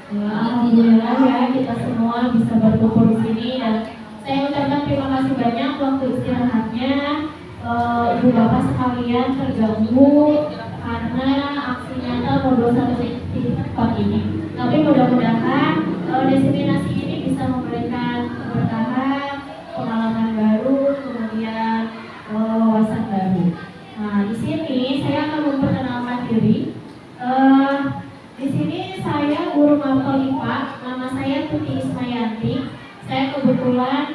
Alhamdulillah ya kita semua bisa berkumpul di sini dan saya ucapkan terima kasih banyak waktu istirahatnya ibu bapak sekalian terganggu karena aksi nyata modul 1.4 ini. Tapi mudah-mudahan destinasi ini bisa memberikan keberkahan, pengalaman baru, kemudian wawasan baru. Nah di sini saya akan memperkenalkan diri. Di sini saya guru mapel IPA, nama saya Tuti Ismayanti. Saya kebetulan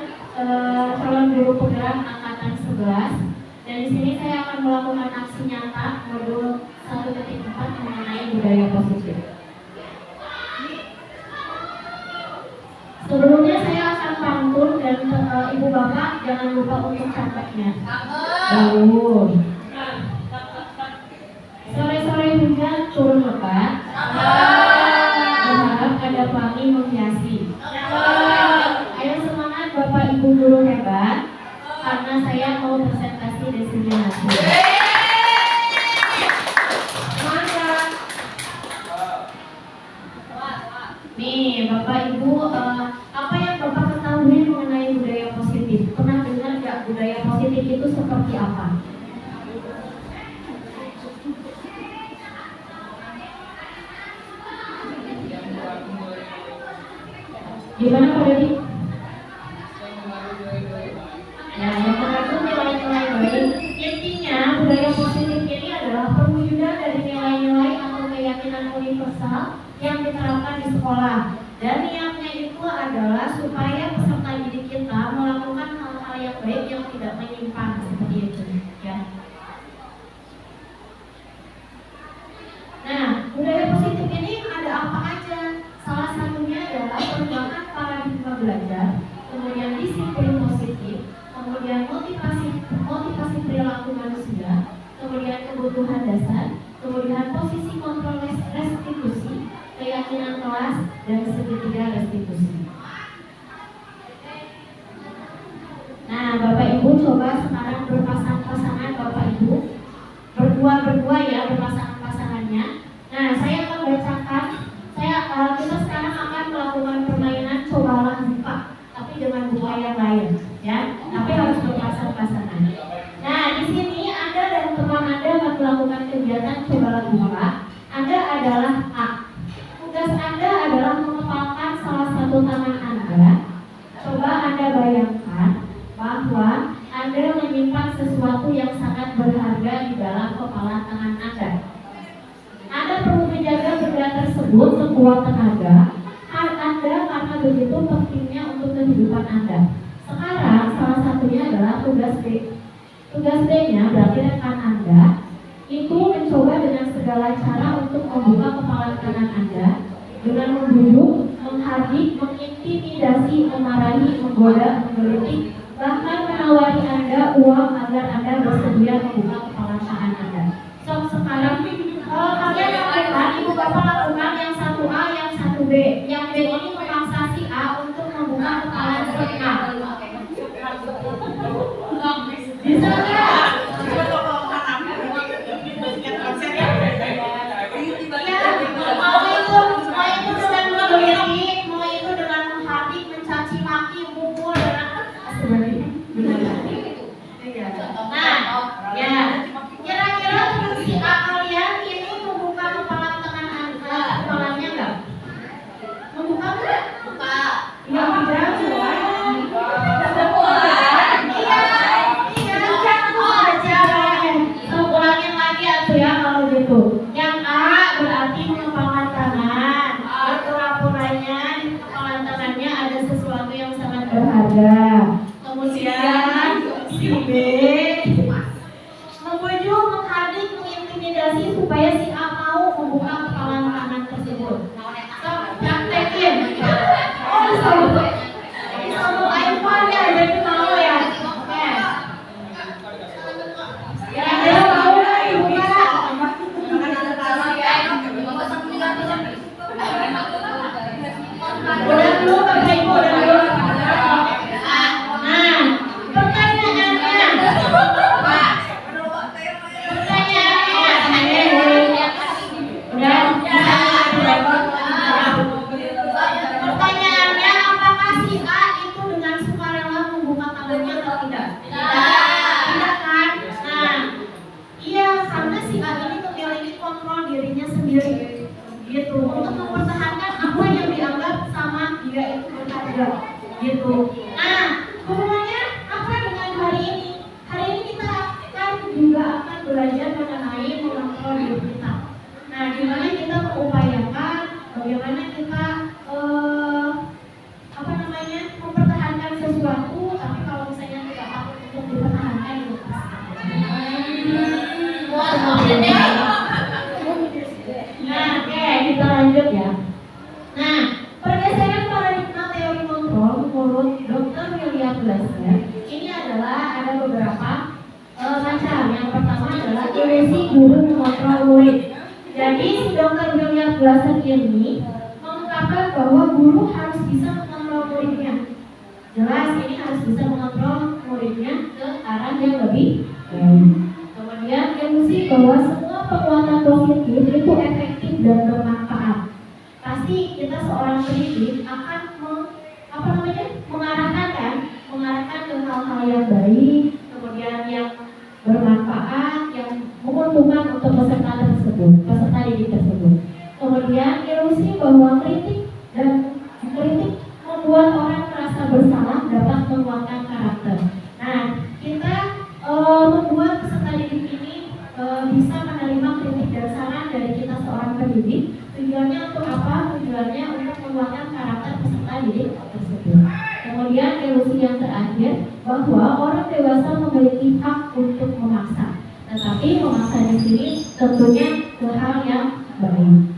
calon guru penggerak angkatan 11. Dan di sini saya akan melakukan aksi nyata modul 1.4 mengenai budaya positif. Sebelumnya saya akan pantun dan ibu bapak jangan lupa untuk catatnya. Bangun. Sore-sore hujan turun lebat. Berharap ada pelangi menghiasi. Ayo semangat Bapak Ibu guru hebat, karena saya mau presentasi destinasi. Semangat. Nih Bapak Ibu, apa yang Bapak ketahui mengenai budaya positif? Pernah dengar nggak budaya positif itu seperti apa? Gimana Pak Dodi? Ya, yang mengandung nilai-nilai baik. Intinya budaya positif ini adalah perwujudan dari nilai-nilai atau keyakinan universal yang diterapkan di sekolah. Dan niatnya itu adalah supaya peserta didik kita melakukan hal-hal yang baik yang tidak menyimpang seperti itu. Ya. Nah, budaya positif ini ada apa aja? Salah satunya adalah perubahan paradigma belajar, kemudian disiplin positif, kemudian motivasi perilaku manusia, kemudian kebutuhan dasar, kemudian posisi kontrol restitusi, keyakinan kelas, dan segitiga restitusi. Nah, Bapak Ibu coba sekarang berpasang-pasangan Bapak Ibu, berdua ya berpasang-pasangannya. Nah, saya akan bacakan. Kita sekarang akan melakukan permainan cobalah buka, tapi dengan buka yang lain, ya. Tapi harus berpasang-pasangan. Nah, di sini Anda dan teman Anda akan melakukan kegiatan cobalah buka. Anda adalah A. Tugas Anda adalah mengepalkan salah satu tangan Anda. Coba Anda bayangkan bahwa Anda menyimpan sesuatu yang sangat berharga di dalam kepalan tangan Anda. Anda perlu menjaga benda tersebut sekuat tenaga Anda karena begitu pentingnya untuk kehidupan Anda. Sekarang salah satunya adalah tugas B. Tugas B-nya berarti rekan Anda itu mencoba dengan segala cara untuk membuka kepala kanan Anda dengan membujuk, menghardik, mengintimidasi, memarahi, menggoda, menggelitik, bahkan menawari Anda uang agar Anda bersedia membuka kepala kanan Anda. So, sekarang kalian lakukan, ibu bapak lakukan yang satu A, yang satu B. Yang B ini memaksa si A untuk membuka kepala si A. Bisa nggak? Mau itu dengan menggelitik, mau itu dengan menghardik, mencaci maki, mukul dengan sebenarnya. Nah, ya. Kira-kira fungsi A kalian ini membuka kepala tangan Anda, kepalanya enggak? Membuka enggak? Buka. Yang tidak mempertahankan apa yang dianggap sama dia itu berharga gitu. Nah, hubungannya apa dengan hari ini? Hari ini kita kan juga akan belajar mengenai mengontrol diri kita. Nah, gimana kita mengupayakan, bagaimana kita mempertahankan sesuatu, tapi kalau misalnya tidak patut untuk dipertahankan itu Nah, oke, kita lanjut ya. Nah, pergeseran paradigma teori kontrol menurut Dr. William Glasser ini adalah ada beberapa macam. Yang pertama adalah ilusi guru mengontrol murid. Jadi si Dr. William Glasser ini mengungkapkan bahwa guru harus bisa mengontrol muridnya. Jelas ini harus bisa mengontrol muridnya ke arah yang lebih baik. Kemudian ilusi bahwa semua penguatan positif itu efektif dan bermanfaat. Pasti kita seorang pendidik akan mengarahkan ke hal-hal yang baik, kemudian yang bermanfaat, yang menguntungkan untuk peserta didik tersebut. Kemudian ilusi bahwa kritik membuat orang merasa bersalah dapat menguatkan karakter. Nah, kita membuat peserta didik ini bisa menerima kritik dan saran dari kita seorang pendidik. Tujuannya untuk apa? Tujuannya untuk menguatkan karakter peserta didik tersebut. Kemudian ilusi yang terakhir bahwa orang dewasa memiliki hak untuk memaksa, tetapi memaksa di sini tentunya ke hal yang baik.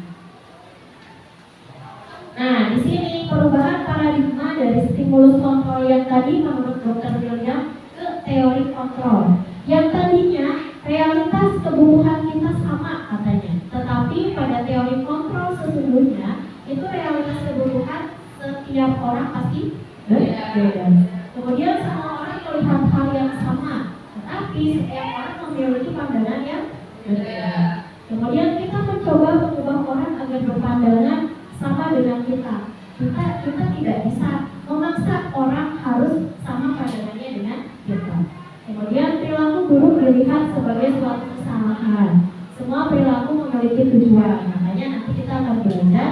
Nah, di sini perubahan paradigma dari stimulus kontrol yang tadi menurut Dr. William ke teori kontrol. Yang tadinya realitas kebutuhan kita sama katanya, tetapi pada teori kontrol sesungguhnya itu realitas kebutuhan setiap orang pasti berbeda. Kemudian semua orang melihat hal yang sama, tetapi setiap orang memiliki pandangan yang berbeda. Kemudian kita mencoba mengubah orang agar berpandangan sama dengan kita. Kita tidak bisa memaksa orang harus sama pandangannya dengan kita. Kemudian perilaku buruk dilihat sebagai suatu kesalahan. Semua perilaku memiliki tujuan. Makanya nanti kita akan belajar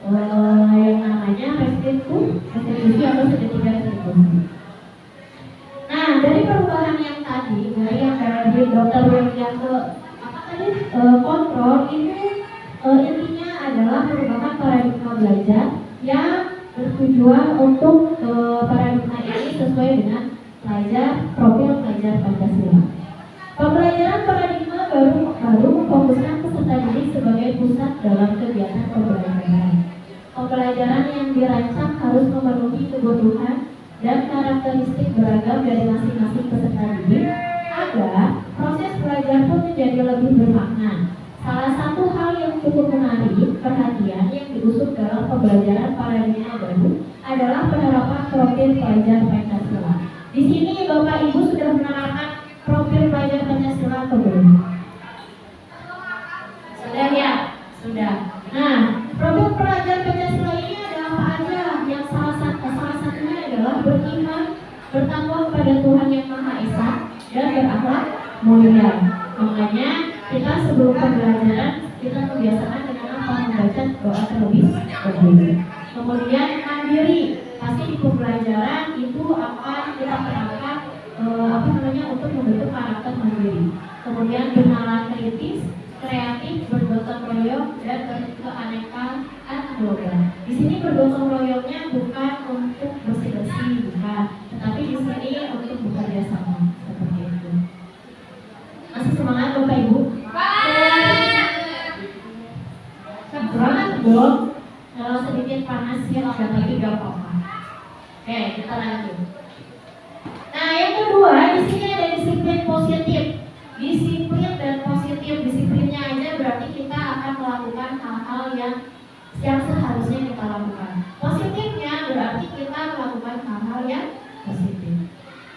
yang namanya restitusi atau segitiga restitusi. Nah, dari perubahan yang tadi, dari Dr. William ke kontrol ini intinya adalah perubahan paradigma belajar yang bertujuan untuk paradigma ini sesuai dengan profil pelajar Pancasila. Pembelajaran paradigma baru memfokuskan peserta didik sebagai pusat dalam kegiatan pembelajaran. Pembelajaran yang dirancang harus memenuhi kebutuhan dan karakteristik beragam dari masing-masing peserta didik agar proses belajar pun menjadi lebih bermakna. Salah satu hal yang cukup menarik perhatian yang diusung dalam pembelajaran paradigma baru adalah penerapan profil pelajar Pancasila. Di sini Bapak Ibu sudah menerapkan profil pelajar Pancasila atau belum? Sudah ya? Sudah. Nah, profil pelajar Pancasila ini adalah apa aja? Yang salah satunya adalah beriman, bertakwa kepada Tuhan Yang Maha Esa, dan berakhlak mulia. Makanya kita sebelum pembelajaran kita membiasakan dengan apa? Membaca doa terlebih dahulu. Kemudian mandiri, pasti di pembelajaran itu akan kita terapkan untuk membentuk karakter mandiri. Kemudian bernalar kritis, kreatif, bergotong royong, dan keanekaragaman global. Di sini bergotong royongnya bukan untuk bersih-bersih, bukan, tetapi di sini untuk bekerja sama seperti itu. Masih semangat Bapak Ibu? Semangat belum? Kalau sedikit panas ya, tapi gak apa-apa. Oke, kita lanjut. Nah, yang kedua di sini ada disiplin positif. Disiplin dan positif, disiplinnya aja berarti kita akan melakukan hal-hal yang seharusnya kita lakukan. Positifnya berarti kita melakukan hal-hal yang positif.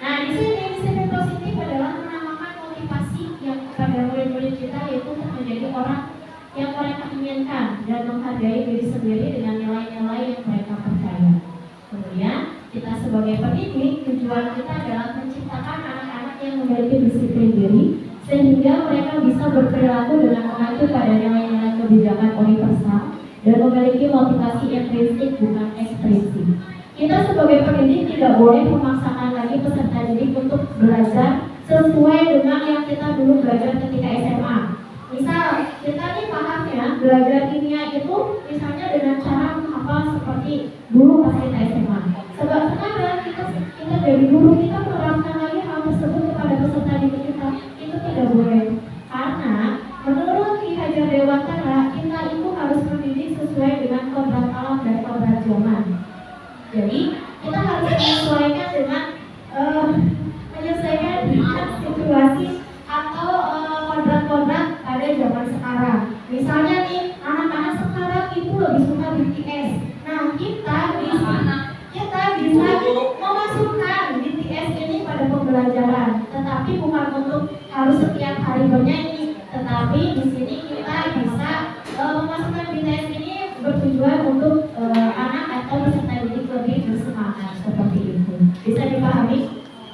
Nah, di sini disiplin positif adalah menanamkan motivasi yang kepada murid-murid kita, yaitu untuk menjadi orang yang mereka inginkan dan menghargai diri sendiri dengan nilai-nilai yang mereka percaya. Kemudian kita sebagai pendidik, tujuan kita adalah menciptakan anak-anak yang memiliki disiplin diri sehingga mereka bisa berperilaku dengan mengacu pada nilai-nilai kebijakan universal dan memiliki motivasi intrinsik bukan ekstrinsik. Kita sebagai pendidik tidak boleh memaksakan lagi peserta didik untuk belajar sesuai dengan yang kita dulu belajar ketika SMA. Misal, kita nih paham ya, belajar kimia itu misalnya dengan cara menghafal seperti dulu pas kita SMA. Sebab sekarang kita dari dulu kita menerapkan lagi hal tersebut kepada peserta didik kita, itu tidak boleh. Karena menurut Ki Hajar Dewantara, kita itu harus mendidik sesuai dengan kodrat alam dan kodrat zaman. Jadi kita harus menyesuaikan dengan situasi atau kodrat-kodrat pada zaman sekarang. Misalnya nih, anak-anak sekarang itu lebih suka BTS. Nah, kita bisa memasukkan BTS ini pada pembelajaran, tetapi bukan untuk harus setiap hari bernyanyi, tetapi di sini kita bisa memasukkan BTS ini bertujuan untuk anak atau peserta didik lebih bersemangat seperti itu. Bisa dipahami?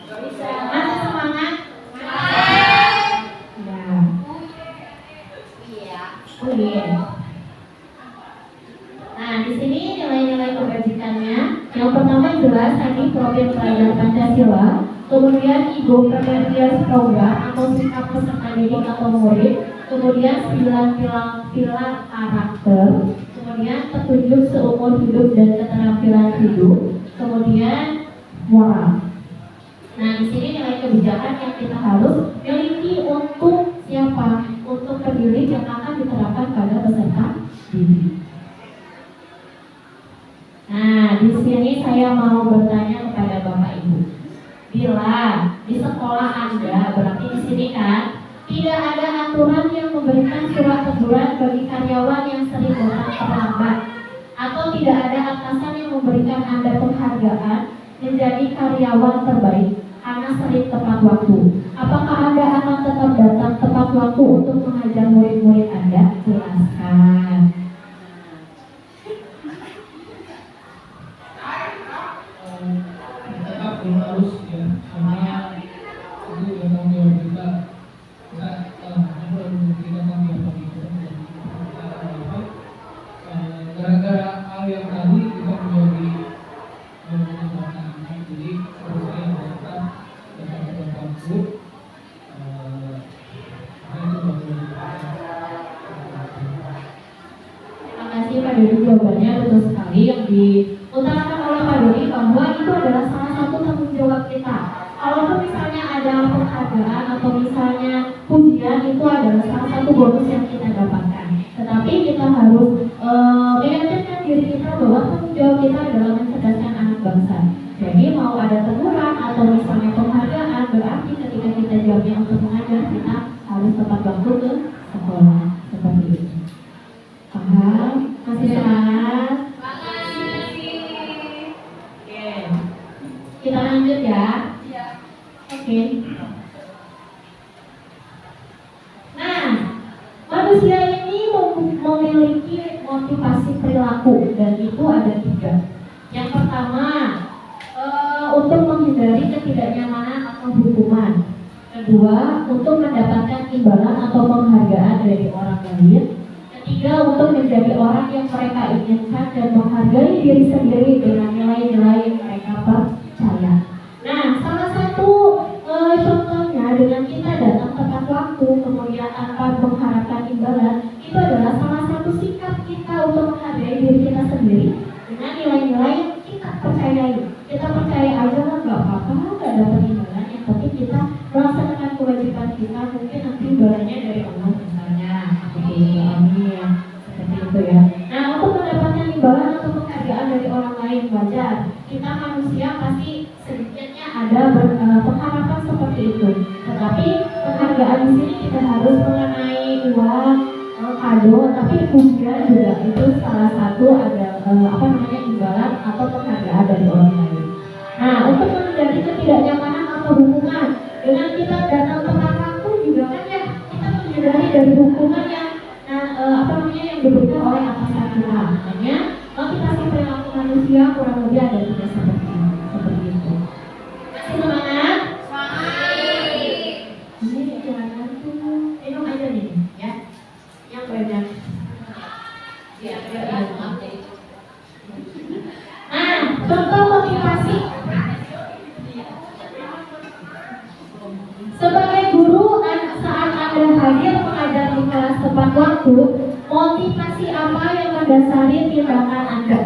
Bisa. Masih semangat? Ya. Nah, di sini nilai-nilai kebajikannya. Yang pertama jelas tadi profil pelajar Pancasila, kemudian ego perhatian program atau sikap peserta didik atau murid, kemudian 9 pilar karakter, kemudian petunjuk seumur hidup dan keterampilan hidup, kemudian moral. Nah, di sini nilai kebijakan yang kita harus miliki untuk siapa? Untuk pendidik yang akan diterapkan pada peserta didik. Nah, di sini saya mau bertanya kepada Bapak Ibu. Bila di sekolah Anda, berarti di sini kan tidak ada aturan yang memberikan surat teguran bagi karyawan yang sering datang terlambat, atau tidak ada atasan yang memberikan Anda penghargaan menjadi karyawan terbaik karena sering tepat waktu. Apakah Anda akan tetap datang tepat waktu untuk mengajar murid-murid Anda? Jelaskan. Tetap harus ya, karena itu yang tanggung jawab kita. Kita tanggung jawab itu. Gara-gara hal yang tadi kita menjadi jadi harusnya tetap tepat waktu. Terima kasih Pak Dodi, jawabannya betul sekali yang diutarakan oleh Pak Dodi bahwa itu adalah salah satu tanggung jawab kita. Kalaupun misalnya ada penghargaan atau misalnya pujian, itu adalah salah satu bonus yang kita dapatkan. Tetapi kita harus meyakinkan diri kita bahwa tanggung jawab kita adalah mencerdaskan anak bangsa. Jadi mau ada teguran atau misalnya penghargaan, berarti ketika kita jawabnya untuk mengajar, kita harus tepat waktu ke sekolah. Seperti itu. Paham? Masih semangat? Oke. Kita lanjut ya. Oke. Nah, manusia ini memiliki motivasi perilaku dan itu ada 3. Yang pertama, untuk menghindari ketidaknyamanan atau hukuman. Kedua, untuk mendapatkan imbalan atau penghargaan dari orang lain. Ketiga, untuk menjadi orang yang mereka inginkan dan menghargai diri sendiri dengan nilai-nilai yang mereka percaya. Nah, salah satu contohnya dengan kita datang tepat waktu, kemudian tanpa mengharapkan imbalan, itu adalah salah satu sikap kita untuk menghargai diri kita sendiri dengan nilai-nilai yang kita percayai. Kita percaya aja lah, nggak apa-apa, nggak dapat imbalan, yang penting kita melaksanakan kewajiban kita, mungkin nanti imbalannya dari Allah misalnya. Amin. Seperti itu ya. Nah, untuk mendapatkan imbalan atau penghargaan dari orang lain wajar. Kita manusia pasti sedikitnya ada pengharapan seperti itu. Tetapi penghargaan di sini kita harus mengenai uang, kado, tapi pujian juga itu salah satu ada imbalan atau penghargaan dari orang lain. Nah, untuk menghindari ketidaknyamanan atau hukuman, dengan kita datang tepat waktu juga kan ya, kita menghindari dari hukuman yang yang diberikan oleh atasan kita. Makanya motivasi perilaku manusia kurang lebih ada 3 seperti itu. Masih semangat? Semangat. Ini jangan tuh minum aja nih, ya. Yang banyak. Ya. mendasari tindakan Anda?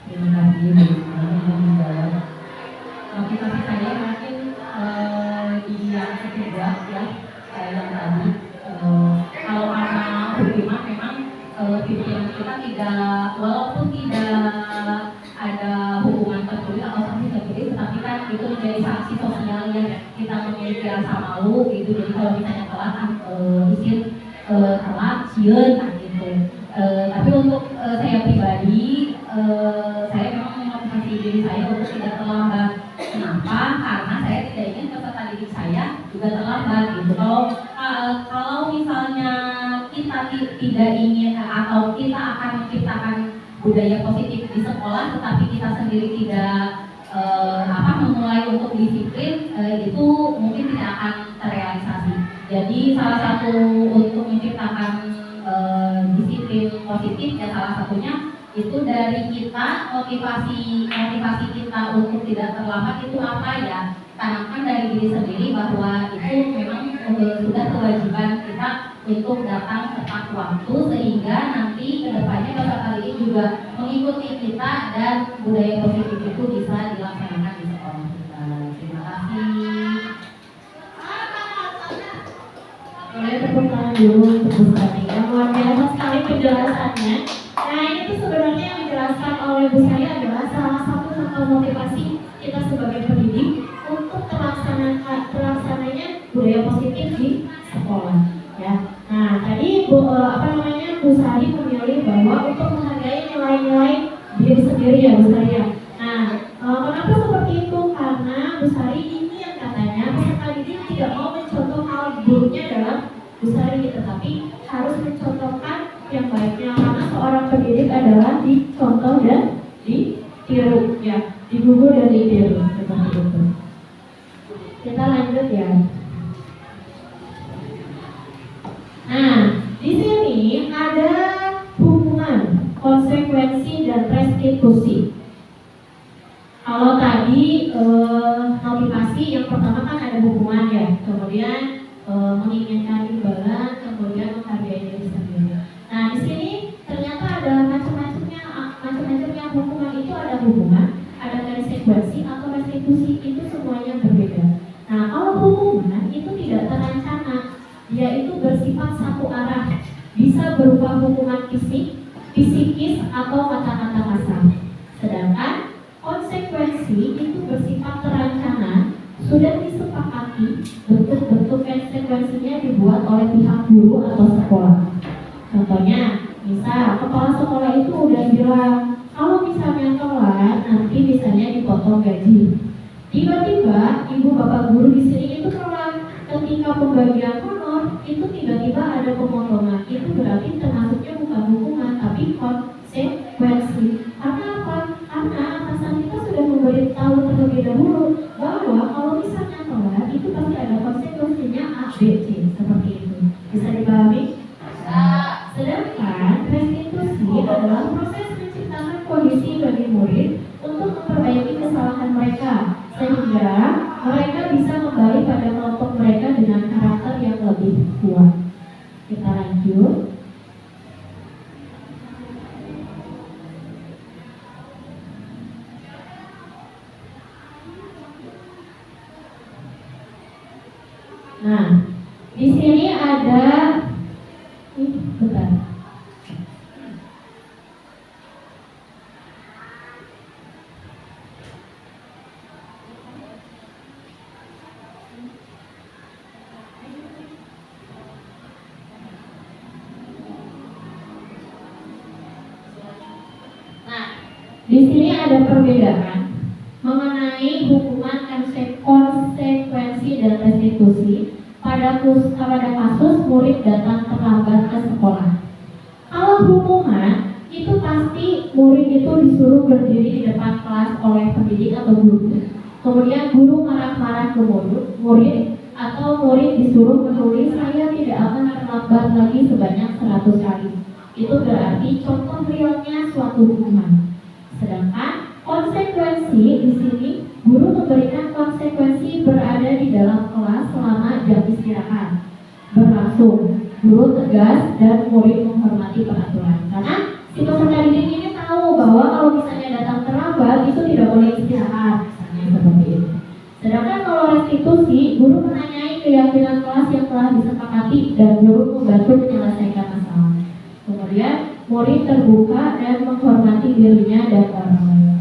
Terima kasih menjawab. Motivasi saya mungkin di yang kedua ya, yang tadi kalau karena hukuman memang pikiran kita tidak, walaupun tidak ada hukuman tertulis atau sanksi tertulis, tetapi kan itu menjadi sanksi sosial yang kita memiliki rasa malu gitu. Jadi kalau misalnya telat izin telat sieun gitu. Tapi untuk saya pribadi, saya memang memotivasi diri saya untuk tidak terlambat. Kenapa? Karena saya tidak ingin peserta didik saya juga terlambat gitu. Kalau misalnya kita tidak ingin atau kita akan menciptakan budaya positif di sekolah, tetapi kita sendiri tidak memulai untuk disiplin, itu mungkin tidak akan terrealisasi. Jadi salah satu untuk menciptakan disiplin positif ya salah satunya itu dari kita, motivasi kita untuk tidak terlambat itu apa ya, tanamkan dari diri sendiri bahwa itu memang sudah kewajiban kita untuk datang tepat waktu, sehingga nanti kedepannya peserta didik juga mengikuti kita dan budaya positif itu bisa dilaksanakan di sekolah kita. Terima kasih. Boleh tepuk tangan dulu untuk Bu Sari. Yang luar biasa sekali penjelasannya. Nah, ini tuh sebenarnya yang dijelaskan oleh Bu Sari adalah salah satu faktor motivasi kita sebagai pendidik untuk terlaksananya budaya positif di sekolah. Ya. Nah, tadi Bu Sari memilih bahwa untuk menghargai nilai-nilai diri sendiri ya Bu Sari ya. Nah, kenapa seperti itu? Karena Bu Sari ini yang katanya peserta didik tidak mau mencontoh hal buruknya dalam Bu Sari, tetapi harus mencontohkan yang baiknya, karena seorang pendidik adalah dicontoh dan ditiru ya, digugur dan ditiru seperti itu. Kita lanjut ya. Nah, di sini ada hukuman, konsekuensi dan restitusi. Kalau tadi motivasi yang pertama kan ada hukuman ya, kemudian menginginkan imbalan, kemudian menghargai diri sendiri. Nah, di sini ternyata ada macam-macamnya hukuman itu, ada hukuman, ada konsekuensi atau restitusi, itu semuanya berbeda. Nah, kalau hukuman itu tidak terancana, dia itu bersifat satu arah, bisa berupa hukuman fisik, psikis atau kata-kata kasar. Sedangkan konsekuensi itu bersifat terancana, sudah disepakati, bentuk-bentuk konsekuensinya dibuat oleh pihak guru atau sekolah. Contohnya, misal kepala sekolah itu udah bilang, kalau misalnya telat nanti misalnya dipotong gaji. Tiba-tiba ibu bapak guru di sini itu telat, ketika pembagian honor itu tiba-tiba ada pemotongan. Itu berarti termasuknya bukan hukuman tapi konsekuensi. Karena apa? Karena atasan kita sudah memberitahu terlebih dahulu bahwa kalau misalnya telat itu pasti ada konsekuensinya A, B, C, seperti itu. Bisa dipahami? Sedangkan restitusi adalah proses menciptakan kondisi bagi murid untuk memperbaiki kesalahan mereka, sehingga mereka bisa kembali pada kelompok mereka dengan karakter yang lebih kuat. Kita lanjut. Nah, di sini ada bentar. Di sini ada perbedaan mengenai hukuman konsekuensi dan restitusi pada kasus murid datang terlambat ke sekolah. Kalau hukuman itu pasti murid itu disuruh berdiri di depan kelas oleh pendidik atau guru. Kemudian guru marah-marah ke murid atau murid disuruh menulis saya tidak akan terlambat lagi sebanyak 100 kali. Itu berarti contoh realnya suatu hukuman. Sedangkan konsekuensi di sini guru memberikan konsekuensi berada di dalam kelas selama jam istirahat. berlangsung. Guru tegas dan murid menghormati peraturan. Karena si peserta didik ini tahu bahwa kalau misalnya datang terlambat itu tidak boleh istirahat, misalnya seperti itu. Sedangkan kalau restitusi, guru menanyai keyakinan kelas yang telah disepakati dan guru membantu menyelesaikan masalah. Kemudian murid terbuka dan menghormati dirinya dan orang lain.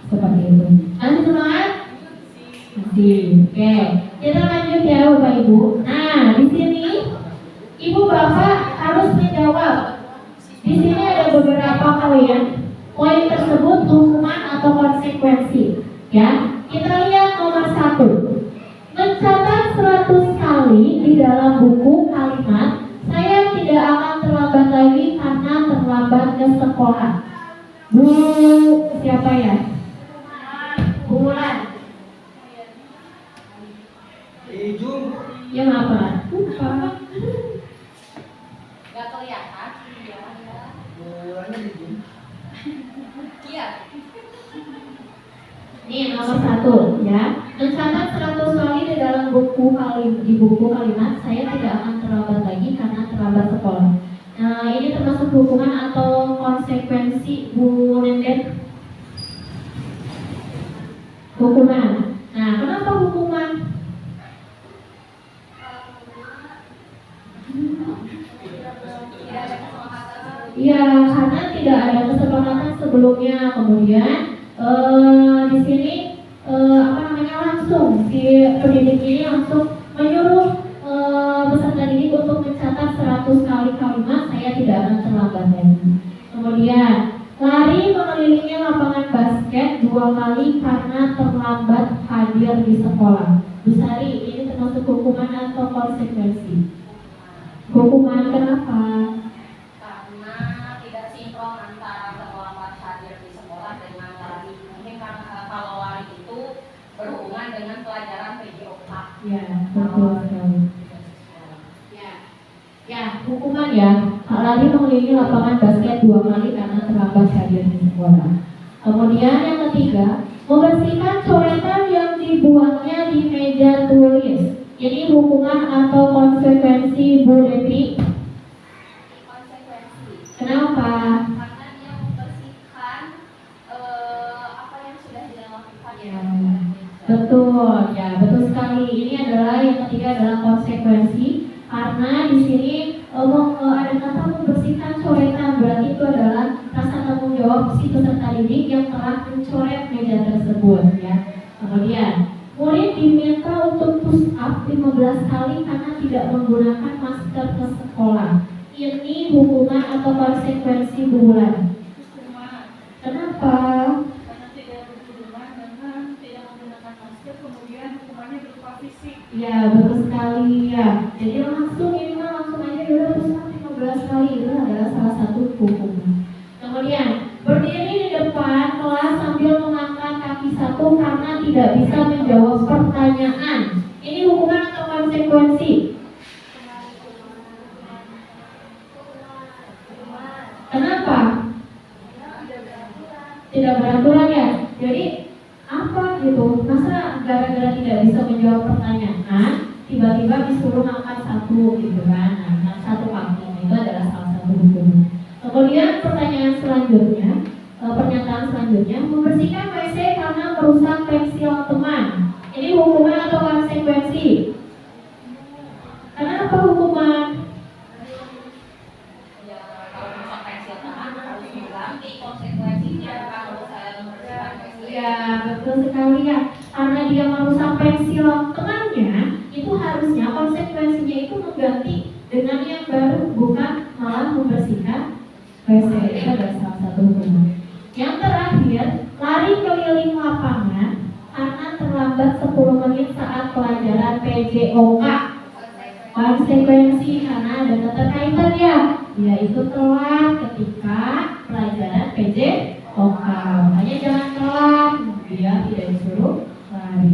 Seperti itu. Masih semangat? Masih. Oke. Kita lanjut ya Bapak Ibu. Nah, di sini Ibu Bapak harus menjawab. Di sini ada beberapa poin tersebut hukuman atau konsekuensi. Ya, kita lihat nomor 1. Mencatat 100 kali di dalam buku kalimat saya tidak akan terlambat lagi karena terlambat ke sekolah. Bu, siapa ya? Bulan. Yang apa? Lupa. Gak kelihatan. Iya. Ini nomor 1 ya. Mencatat 100 kali di buku kalimat saya tidak akan terlambat lagi karena terlambat sekolah. Nah, ini termasuk hukuman atau konsekuensi Bu Nenden? Hukuman. Nah, kenapa hukuman? Ya, karena tidak ada kesepakatan sebelumnya. Kemudian di sini langsung si pendidik ini langsung menyuruh peserta didik untuk mencatat 100 kali kalimat saya tidak akan terlambat lagi. Kemudian lari mengelilingi lapangan basket 2 kali karena terlambat hadir di sekolah. Bu Sari, ini termasuk hukuman atau konsekuensi? Hukuman, kenapa? Karena tidak sinkron antara terlambat hadir di sekolah dengan lari. Mungkin karena kalau lari itu berhubungan dengan pelajaran PJOK. Ya, betul sekali. Ya, hukuman ya. Lari mengelilingi lapangan basket 2 kali karena terlambat hadir di sekolah. Kemudian yang ketiga, membersihkan coretan yang dibuangnya di meja tulis. Ini hukuman atau konsekuensi Bu Devi? Konsekuensi. Kenapa? Karena dia membersihkan apa yang sudah dia lakukan. Ya, betul, ya betul sekali. Ini adalah yang ketiga adalah konsekuensi. Karena di sini ada kata membersihkan coretan, berarti itu adalah rasa tanggung jawab si peserta didik yang telah mencoret meja tersebut. Ya. Kemudian murid diminta untuk push up 15 kali karena tidak menggunakan masker ke sekolah. Ini hukuman atau konsekuensi bulan. Kenapa? Karena tidak berhubungan dengan tidak menggunakan masker, kemudian hukumannya berupa fisik. Ya betul sekali ya. Jadi langsung aja dulu push up 15 kali itu adalah salah satu hukuman. Kemudian berdiri di depan kelas sambil mengangkat kaki satu karena tidak bisa menjawab pertanyaan. Ini hukuman atau konsekuensi? Kenapa? Tidak beraturan ya. Jadi apa gitu? Masa gara-gara tidak bisa menjawab pertanyaan tiba-tiba disuruh angkat satu gitu kan? Nah, satu kaki itu adalah salah satu hukuman. Kemudian pernyataan selanjutnya, membersihkan WC karena merusak pensil teman. Ini hukuman atau konsekuensi? Kenapa hukuman? Ya, kalau merusak pensil teman harus diganti konsekuensinya. Kalau saya membersihkan pensil. Ya betul sekali ya. Karena dia merusak pensil temannya, itu harusnya konsekuensinya itu mengganti dengan yang baru, bukan malah membersihkan WC. Itu adalah salah satu hukuman. Yang terakhir, lari keliling lapangan karena terlambat 10 menit saat pelajaran PJOK. Konsekuensi karena ada keterkaitan ya, yaitu telat ketika pelajaran PJOK. Makanya jangan telat, dia tidak disuruh lari.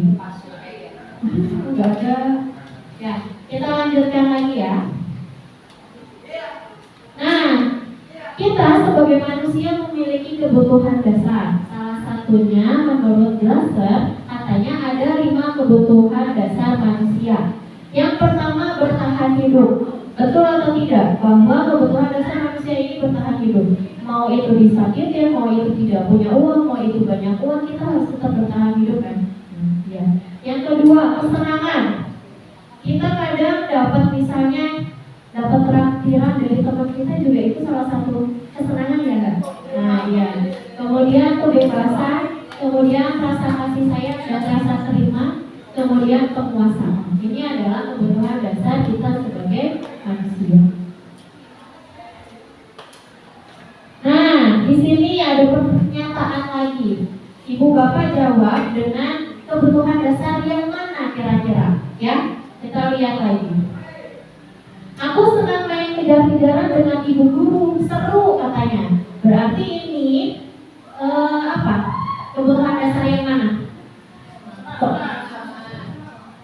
Enggak ada. Ya, kita lanjutkan lagi ya. Nah, kita sebagai manusia memiliki kebutuhan dasar. Salah satunya menurut Glaser katanya ada 5 kebutuhan dasar manusia. Yang pertama bertahan bertahan hidup. Betul atau tidak? Bahwa kebutuhan dasar manusia ini bertahan hidup. Mau itu disakitin, mau itu tidak punya uang, mau itu banyak uang, kita harus tetap bertahan hidup kan? Ya. Yang kedua, kesenangan. Kita kadang dapat misalnya dapat traktiran dari teman kita juga itu salah satu kesenangan ya kan? Nah iya. Kemudian kebebasan, kemudian rasa kasih sayang dan rasa terima, kemudian kepuasan. Ini adalah kebutuhan dasar kita sebagai manusia. Nah, di sini ada pernyataan lagi. Ibu bapak jawab dengan kebutuhan dasar yang mana kira-kira? Ya, kita lihat lagi. Aku senang main kejar-kejaran dengan ibu guru, seru katanya. Berarti ini apa? Kebutuhan dasar yang mana?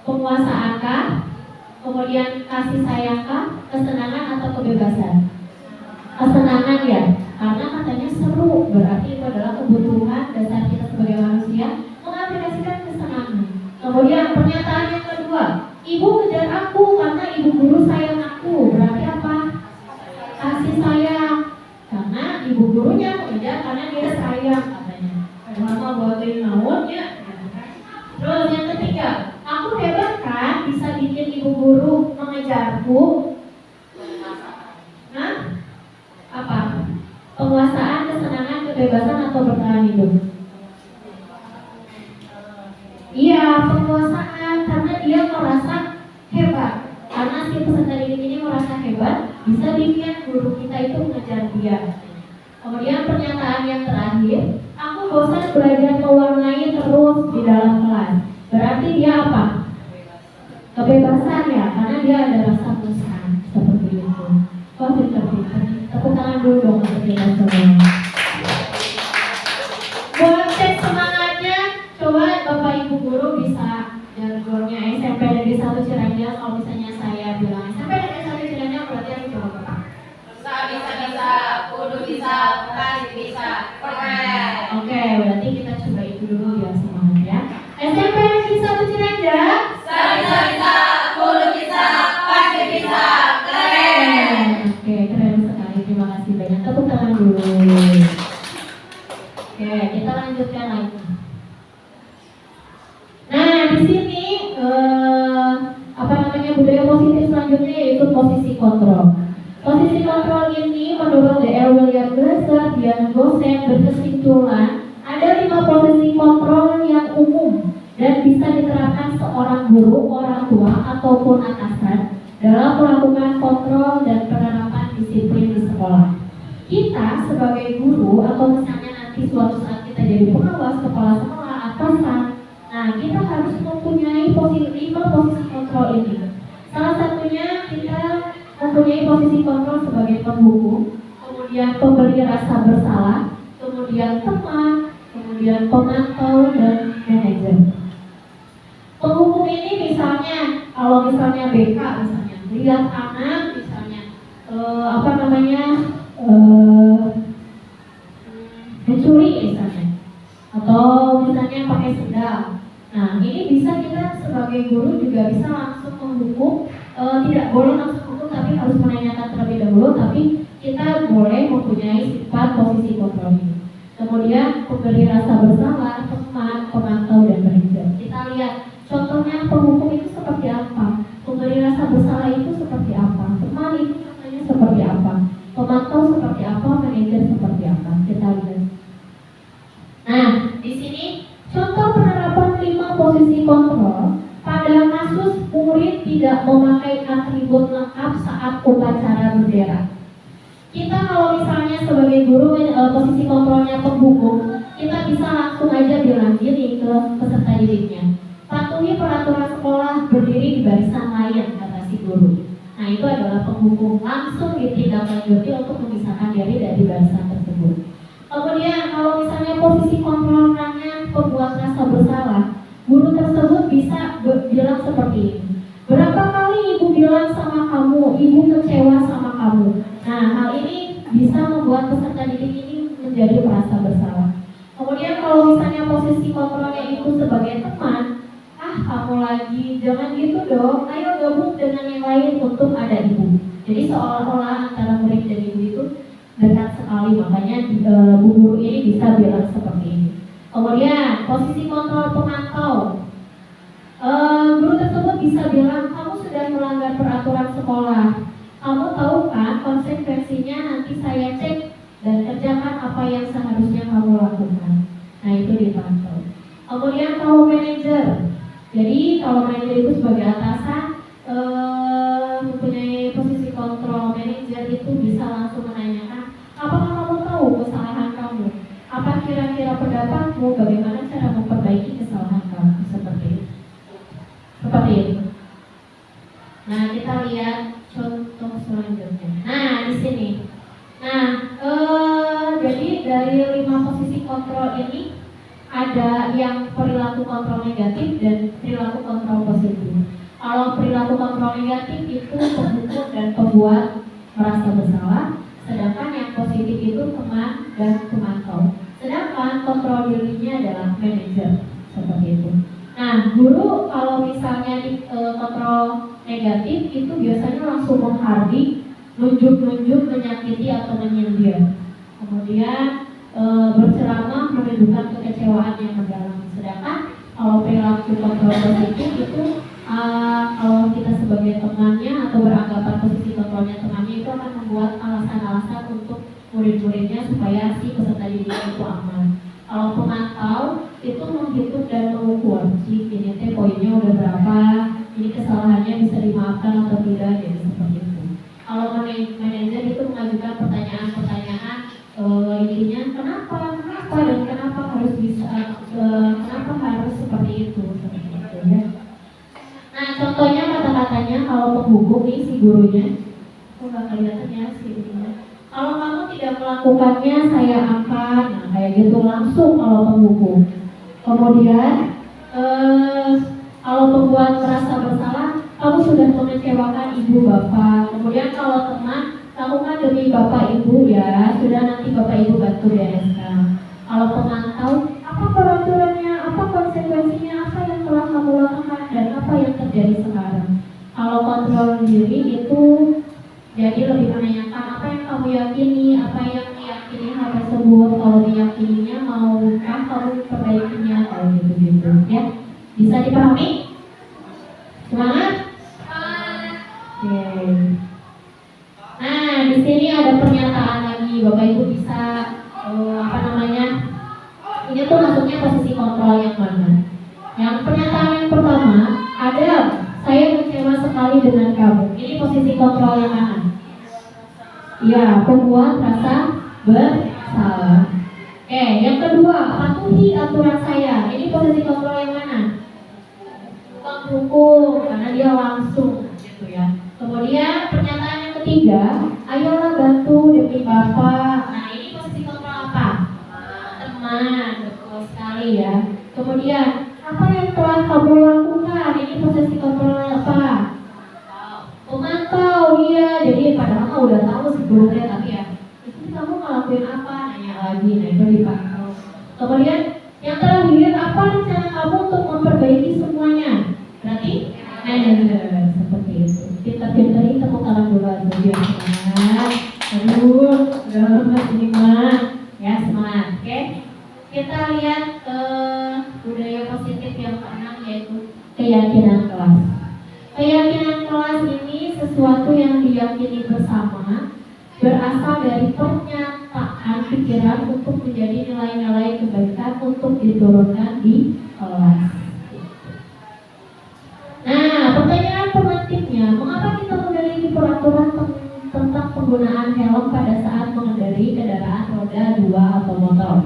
Penguasaan kah? Kemudian kasih sayang kah? Kesenangan atau kebebasan? Kesenangan ya, karena katanya seru. Berarti itu adalah kebutuhan dasar kita sebagai manusia mengaplikasikan kesenangan. Kemudian pernyataan yang kedua, ibu kejar aku karena ibu guru sayang aku. Berarti apa? Kasih sayang. Karena ibu gurunya mengejar karena dia sayang katanya. Lama buatin naonnya. Terus yang ketiga, aku hebat kan bisa bikin ibu guru mengejarku. Nah, apa? Penguasaan, kesenangan, kebebasan atau bertahan hidup? Iya, penguasaan karena dia merasa hebat. Karena si peserta didik ini merasa hebat, bisa bikin guru kita itu mengejar dia. Kemudian pernyataan yang terakhir, aku bosan belajar mewarnai terus di dalam kelas. Berarti dia apa? Kebebasan ya, karena dia ada rasa bosan seperti itu. Wah, pintar-pintar. Tepuk tangan dulu dong untuk kita semua. Buat cek semangatnya, coba Bapak Ibu guru bisa jargonnya SMP dari 1 Ciranjang. Kalau misalnya saya bilang SMP dari 1 Ciranjang, berarti harus coba. Bisa, kudu bisa, pasti bisa, keren. Oke, berarti kita coba itu dulu ya semangat ya. SMP dari 1 Ciranjang. Bisa, kudu bisa, pasti bisa, keren. Oke, keren sekali. Terima kasih banyak. Tepuk tangan dulu. Oke, kita lanjutkan lagi. Nah, di sini budaya positif selanjutnya yaitu posisi kontrol. Posisi kontrol ini menurut D.L. William Glasser dan Gosen berkesimpulan ada 5 posisi kontrol yang umum dan bisa diterapkan seorang guru, orang tua, ataupun atasan dalam melakukan kontrol dan penerapan disiplin di sekolah. Kita sebagai guru atau misalnya nanti suatu saat kita jadi pengawas, kepala sekolah, atasan, nah kita harus mempunyai 5 posisi kontrol ini. Salah satunya kita mempunyai posisi kontrol sebagai penghukum, kemudian pemberi rasa bersalah, kemudian teman, kemudian pemantau dan manajer. Penghukum ini misalnya, kalau misalnya BK misalnya, lihat anak misalnya, mencuri misalnya, atau misalnya pakai sendal. Nah ini bisa kita sebagai guru juga bisa langsung menghukum, tidak boleh langsung hukum tapi harus menanyakan terlebih dahulu, tapi kita boleh mempunyai sifat posisi kontrol ini. Kemudian pemberi rasa bersalah, teman, pemantau dan manajer. Kita lihat contohnya penghukum itu seperti apa, pemberi rasa bersalah itu seperti apa, teman itu contohnya seperti apa, pemantau seperti apa, manajer seperti apa. Kita lihat. Nah, di sini contoh penerapan 5 posisi kontrol pada kasus murid tidak memakai atribut lengkap saat upacara bendera. Kita kalau misalnya sebagai guru posisi kontrolnya penghukum, kita bisa langsung aja bilang gini ke peserta didiknya, patuhi peraturan sekolah, berdiri di barisan lain, kata si guru. Nah itu adalah penghukum, langsung ditindaklanjuti untuk memisahkan diri dari barisan tersebut. Kemudian kalau misalnya posisi kontrolnya pembuat rasa bersalah, guru tersebut bisa bilang seperti ini, berapa kali ibu bilang sama kamu, ibu kecewa sama kamu. Nah hal ini bisa membuat peserta didik ini menjadi merasa bersalah. Kemudian kalau misalnya posisi kontrolnya itu sebagai teman, kamu lagi, jangan gitu dong, ayo gabung dengan yang lain untuk ada ibu. Jadi seolah-olah antara murid dan ibu itu dekat sekali, makanya Bu Guru ini bisa bilang seperti ini. Kemudian posisi kontrol pemantau. Guru tersebut bisa bilang, kamu sudah melanggar peraturan sekolah. Kamu tahu kan konsekuensinya, nanti saya cek dan kerjakan apa yang seharusnya kamu lakukan. Nah, itu dipantau. Kemudian kalau manajer, jadi kalau manajer itu sebagai atasan mempunyai posisi kontrol. Manajer itu bisa langsung menanyakan, apakah kamu tahu kesalahan kamu? Apa kira-kira pendapatmu bagaimana cara memperbaiki kesalahan kamu? Seperti itu. Seperti itu. Nah, kita lihat contoh selanjutnya. Nah, di sini. Nah, jadi dari 5 posisi kontrol ini ada yang perilaku kontrol negatif dan perilaku kontrol positif. Kalau perilaku kontrol negatif itu pemukul dan pembuat merasa bersalah, sedangkan yang positif itu teman dan pemantau. Sedangkan kontrol dirinya adalah manajer, seperti itu. Nah, guru kalau misalnya di kontrol negatif itu biasanya langsung menghardik, nunjuk-nunjuk, menyakiti atau menyindir. Kemudian berceramah menunjukkan kekecewaan yang mendalam. Sedangkan kalau perilaku kontrol positif itu kalau kita sebagai temannya atau beranggapan posisi kontrolnya temannya itu akan membuat alasan-alasan untuk murid-muridnya supaya si peserta didik itu aman. Kalau pemantau itu menghitung dan mengukur, ini teh poinnya udah berapa, ini kesalahannya bisa dimaafkan atau tidak, jadi seperti itu. Kalau manajer itu mengajukan pertanyaan-pertanyaan intinya kenapa dan kenapa harus bisa, kenapa harus seperti itu ya. Nah, contohnya kata-katanya kalau penghukum nih si gurunya, nggak kelihatan ya si gurunya. Kalau kamu tidak melakukannya saya akan, nah kayak gitu langsung kalau penghukum. Kemudian kalau pembuat merasa bersalah, kamu sudah mengecewakan ibu bapak. Kemudian kalau teman, kamu kan demi bapak ibu ya, sudah nanti bapak ibu bantu bereskan. Kalau pemantau, apa peraturannya, apa konsekuensinya, apa yang telah kamu lakukan dan apa yang terjadi sekarang. Kalau kontrol diri itu jadi lebih menanyakan apa yang kamu yakini, apa yang diyakini hal tersebut. Kalau diyakininya maukah kamu perbaikinya, kalau gitu-gitu ya. Bisa dipahami? Semangat? Oke. Nah, di sini ada pernyataan lagi, Bapak Ibu bisa ini tuh masuknya posisi kontrol yang mana? Yang pernyataan yang pertama, Adam, saya kecewa sekali dengan kamu. Ini posisi kontrol yang mana? Ya, pembuat rasa bersalah. Yang kedua, patuhi aturan saya. Ini posisi kontrol yang mana? Penghukum, karena dia langsung gitu ya. Kemudian pernyataan yang ketiga, ayolah bantu demi Bapak. Nah, ini posisi kontrol apa? Teman, betul sekali ya. Kemudian, apa yang telah kamu lakukan? Ini posisi kontrol apa? Pemantau, iya. Jadi padahal udah tahu sebelumnya, tapi ya itu kamu ngelakuin apa? Nanya lagi, nah itu dipantau. Kemudian yang terakhir, apa rencana kamu untuk memperbaiki semuanya? Berarti manajer, seperti itu. Pintar-pintar ini tepuk tangan dulu aja biar semangat. Aduh, udah lemes ini mah. Ya semangat, oke? Kita lihat budaya positif yang keenam, yaitu keyakinan kelas. Keyakinan kelas ini sesuatu yang diyakini bersama, berasal dari pernyataan pikiran untuk menjadi nilai-nilai kebaikan untuk diturunkan di kelas. Nah, pertanyaan pengantinnya, mengapa kita memiliki peraturan tentang penggunaan helm pada saat mengendarai kendaraan roda 2 atau motor?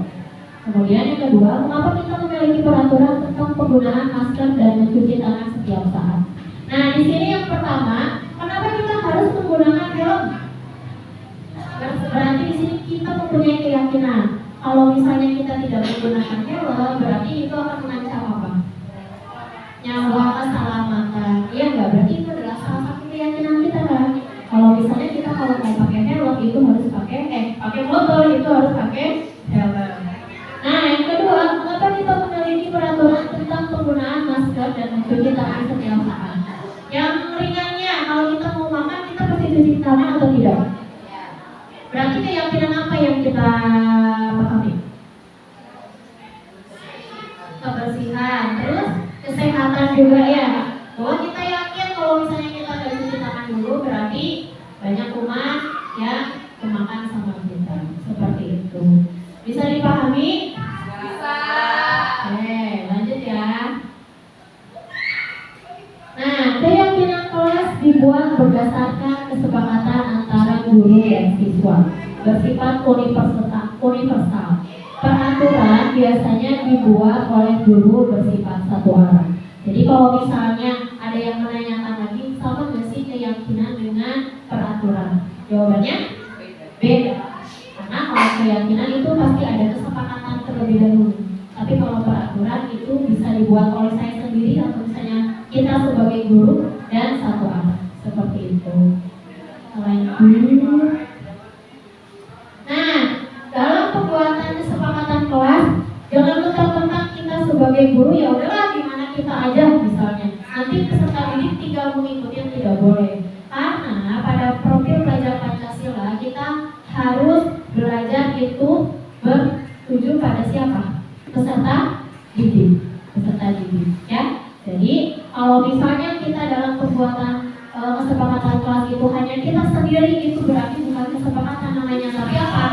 Kemudian yang kedua, mengapa kita memiliki peraturan tentang penggunaan masker dan mencuci tangan setiap saat? Nah, di sini yang pertama, kenapa kita harus menggunakan helm? Berarti di sini kita mempunyai keyakinan kalau misalnya kita tidak menggunakan helm, berarti itu akan mengancam apa? Nyawa, keselamatan. Iya nggak? Berarti itu adalah salah satu keyakinan kita kan? Kalau misalnya kita kalau mau pakai helm itu harus pakai motor itu harus pakai helm. Nah, yang kedua, mengapa kita memiliki peraturan tentang penggunaan masker dan mencuci tangan setiap saat? Yang ringannya, Berarti keyakinan apa yang kita pahami? Kebersihan, terus kesehatan juga ya. Bahwa kita yakin kalau misalnya kita nggak cuci tangan dulu berarti banyak kuman yang kemakan sama kita. Seperti itu. Bisa dipahami? Bisa. Oke, lanjut ya. Nah, keyakinan kelas dibuat berdasarkan kesepakatan antara guru dan siswa, bersifat universal. Peraturan biasanya dibuat oleh guru bersifat satu arah. Jadi kalau misalnya ada yang menanyakan lagi, sama nggak sih keyakinan dengan peraturan? Jawabannya beda. Karena kalau keyakinan itu pasti ada kesepakatan terlebih dahulu. Tapi kalau peraturan itu bisa dibuat oleh saya sendiri atau misalnya kita sebagai guru dan satu arah. Seperti itu. Lanjut. Nah, dalam pembuatan kesepakatan kelas, jangan mentang-mentang kita sebagai guru ya udahlah gimana kita aja misalnya. Nanti peserta didik tinggal mengikuti, tidak boleh. Karena pada profil belajar Pancasila kita harus belajar itu bertuju pada siapa? Peserta didik, ya. Jadi kalau misalnya kita dalam pembuatan kesepakatan kelas itu hanya kita sendiri, itu berarti bukan kesepakatan namanya, tapi apa?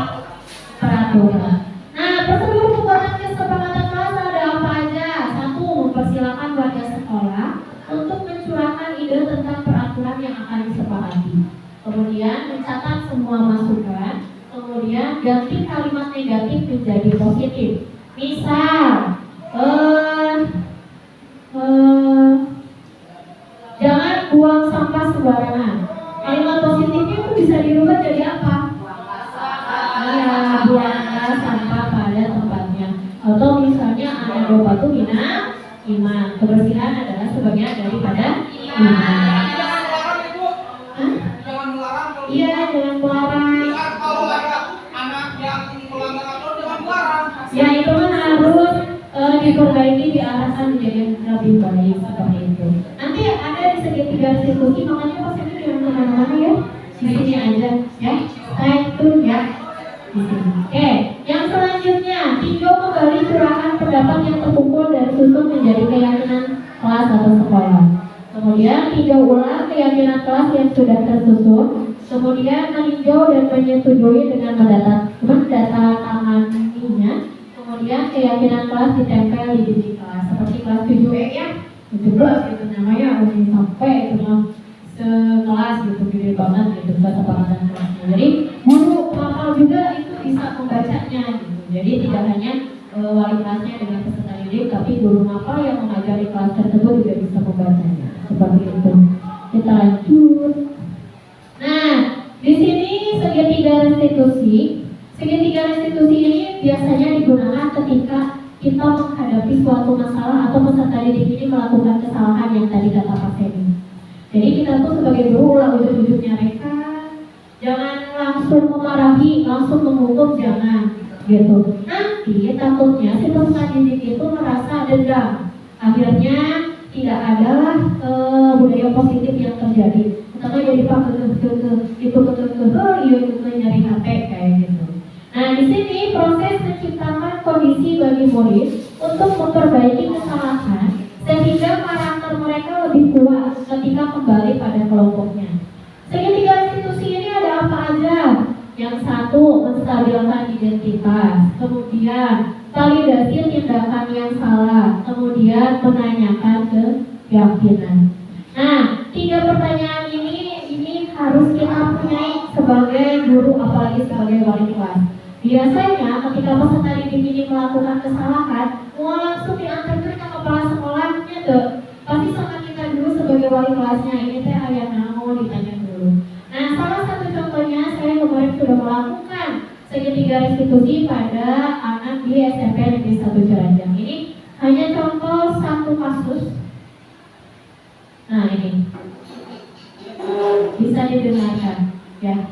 Peraturan. Nah, prosedur pembuatan kesepakatan kelas ada apa aja? Satu, mempersilakan warga sekolah untuk mencurahkan ide tentang peraturan yang akan disepakati. Kemudian mencatat semua masukan. Kemudian ganti kalimat negatif menjadi positif. Misal, jangan buang sampah sembarangan. Kalimat positifnya itu bisa dirubah jadi apa? Ya, buanglah sampah pada tempatnya. Atau misalnya an-nadofatu minal iman. Kebersihan adalah sebagian daripada iman. Jangan melarang Ibu. Jangan melarang. Iya, jangan melarang. Kalau ada anak yang melanggar aturan jangan melarang. Ya, itu kan harus diperbaiki, diarahkan menjadi lebih baik seperti itu. Nanti ada di segitiga restitusi, makanya pas ini jangan kemana-mana ya, di sini aja ya. Stay tune ya. Oke, yang selanjutnya tinjau kembali curahan pendapat yang terkumpul dan susun menjadi keyakinan kelas atau sekolah. Kemudian tinjau ulang keyakinan kelas yang sudah tersusun. Kemudian meninjau dan menyetujui dengan mendatangkannya. Kemudian keyakinan kelas ditempel di dinding kelas, seperti kelas 7E ya, 17 gitu namanya, udah sampai itu mah sekelas gitu, gede banget gitu kesepakatan kelasnya. Jadi guru hafal juga itu bisa membacanya gitu. Jadi tidak hanya wali kelasnya dengan peserta didik, tapi guru hafal yang mengajari kelas tersebut juga bisa membacanya. Seperti itu. Kita lanjut. Nah, di sini segitiga restitusi. Segitiga restitusi ini biasanya digunakan ketika kita menghadapi suatu masalah atau peserta didik ini melakukan kesalahan yang tadi kata Pak Semi. Jadi kita tuh sebagai guru ulah ujung-ujungnya mereka, jangan langsung memarahi, langsung menghukum, jangan gitu. Nanti takutnya si peserta didik itu merasa dendam. Akhirnya tidak adalah budaya positif yang terjadi. Pertama jadi pak itu nyari HP kayak gitu. Nah, di sini proses menciptakan kondisi bagi murid untuk memperbaiki kesalahan sehingga karakter mereka lebih kuat ketika kembali pada kelompoknya. Segitiga restitusi ini ada apa aja? Yang satu, menstabilkan identitas. Kemudian, validasi tindakan yang salah. Kemudian, menanyakan keyakinan. Nah, 3 pertanyaan ini harus kita punyai sebagai guru, apalagi sebagai wali kelas. Biasanya ketika peserta didik ini melakukan kesalahan, mau langsung diantarkan ke kepala sekolahnya tuh. Pasti sama kita dulu sebagai wali kelasnya, ini teh ayah mau ditanya dulu. Nah, salah satu contohnya saya kemarin sudah melakukan segitiga restitusi pada anak di SMP Negeri 1 Ciranjang. Ini hanya contoh satu kasus. Nah, ini bisa didengarkan ya.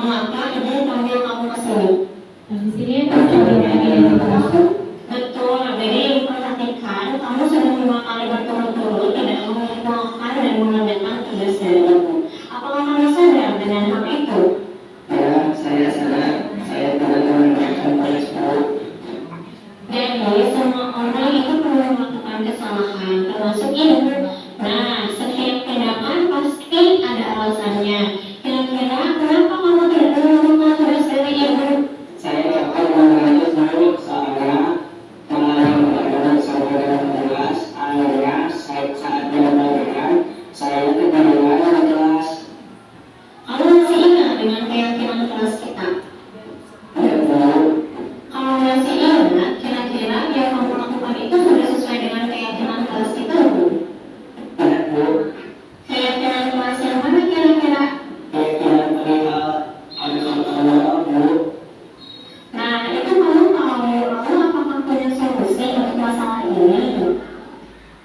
Mengapa ibu panggil kamu ke sini? Nah, di sini identitas. Betul, jadi perhatikan kamu sudah 5 kali berturut-turut termasuk ibu. Nah, setiap tindakan pasti ada alasannya. Kira-kira kenapa kamu tidak menerima tugas dari ibu? Saya akan melanjutkan soalnya karena yang berkaitan sama dengan kelas, akhirnya saat belajar saya ketinggalan kelas. Kamu masih ingat dengan keyakinan kelas kita? Ya Bu, Kalau masih ingat, kira-kira yang kamu lakukan itu sudah sesuai dengan keyakinan kelas kita, Bu? ya Bu, Keyakinan kelas yang mana kira-kira? keyakinan perihal ada Allah Bu. Nah, itu kamu tahu, lalu apakah punya solusi untuk masalah ini?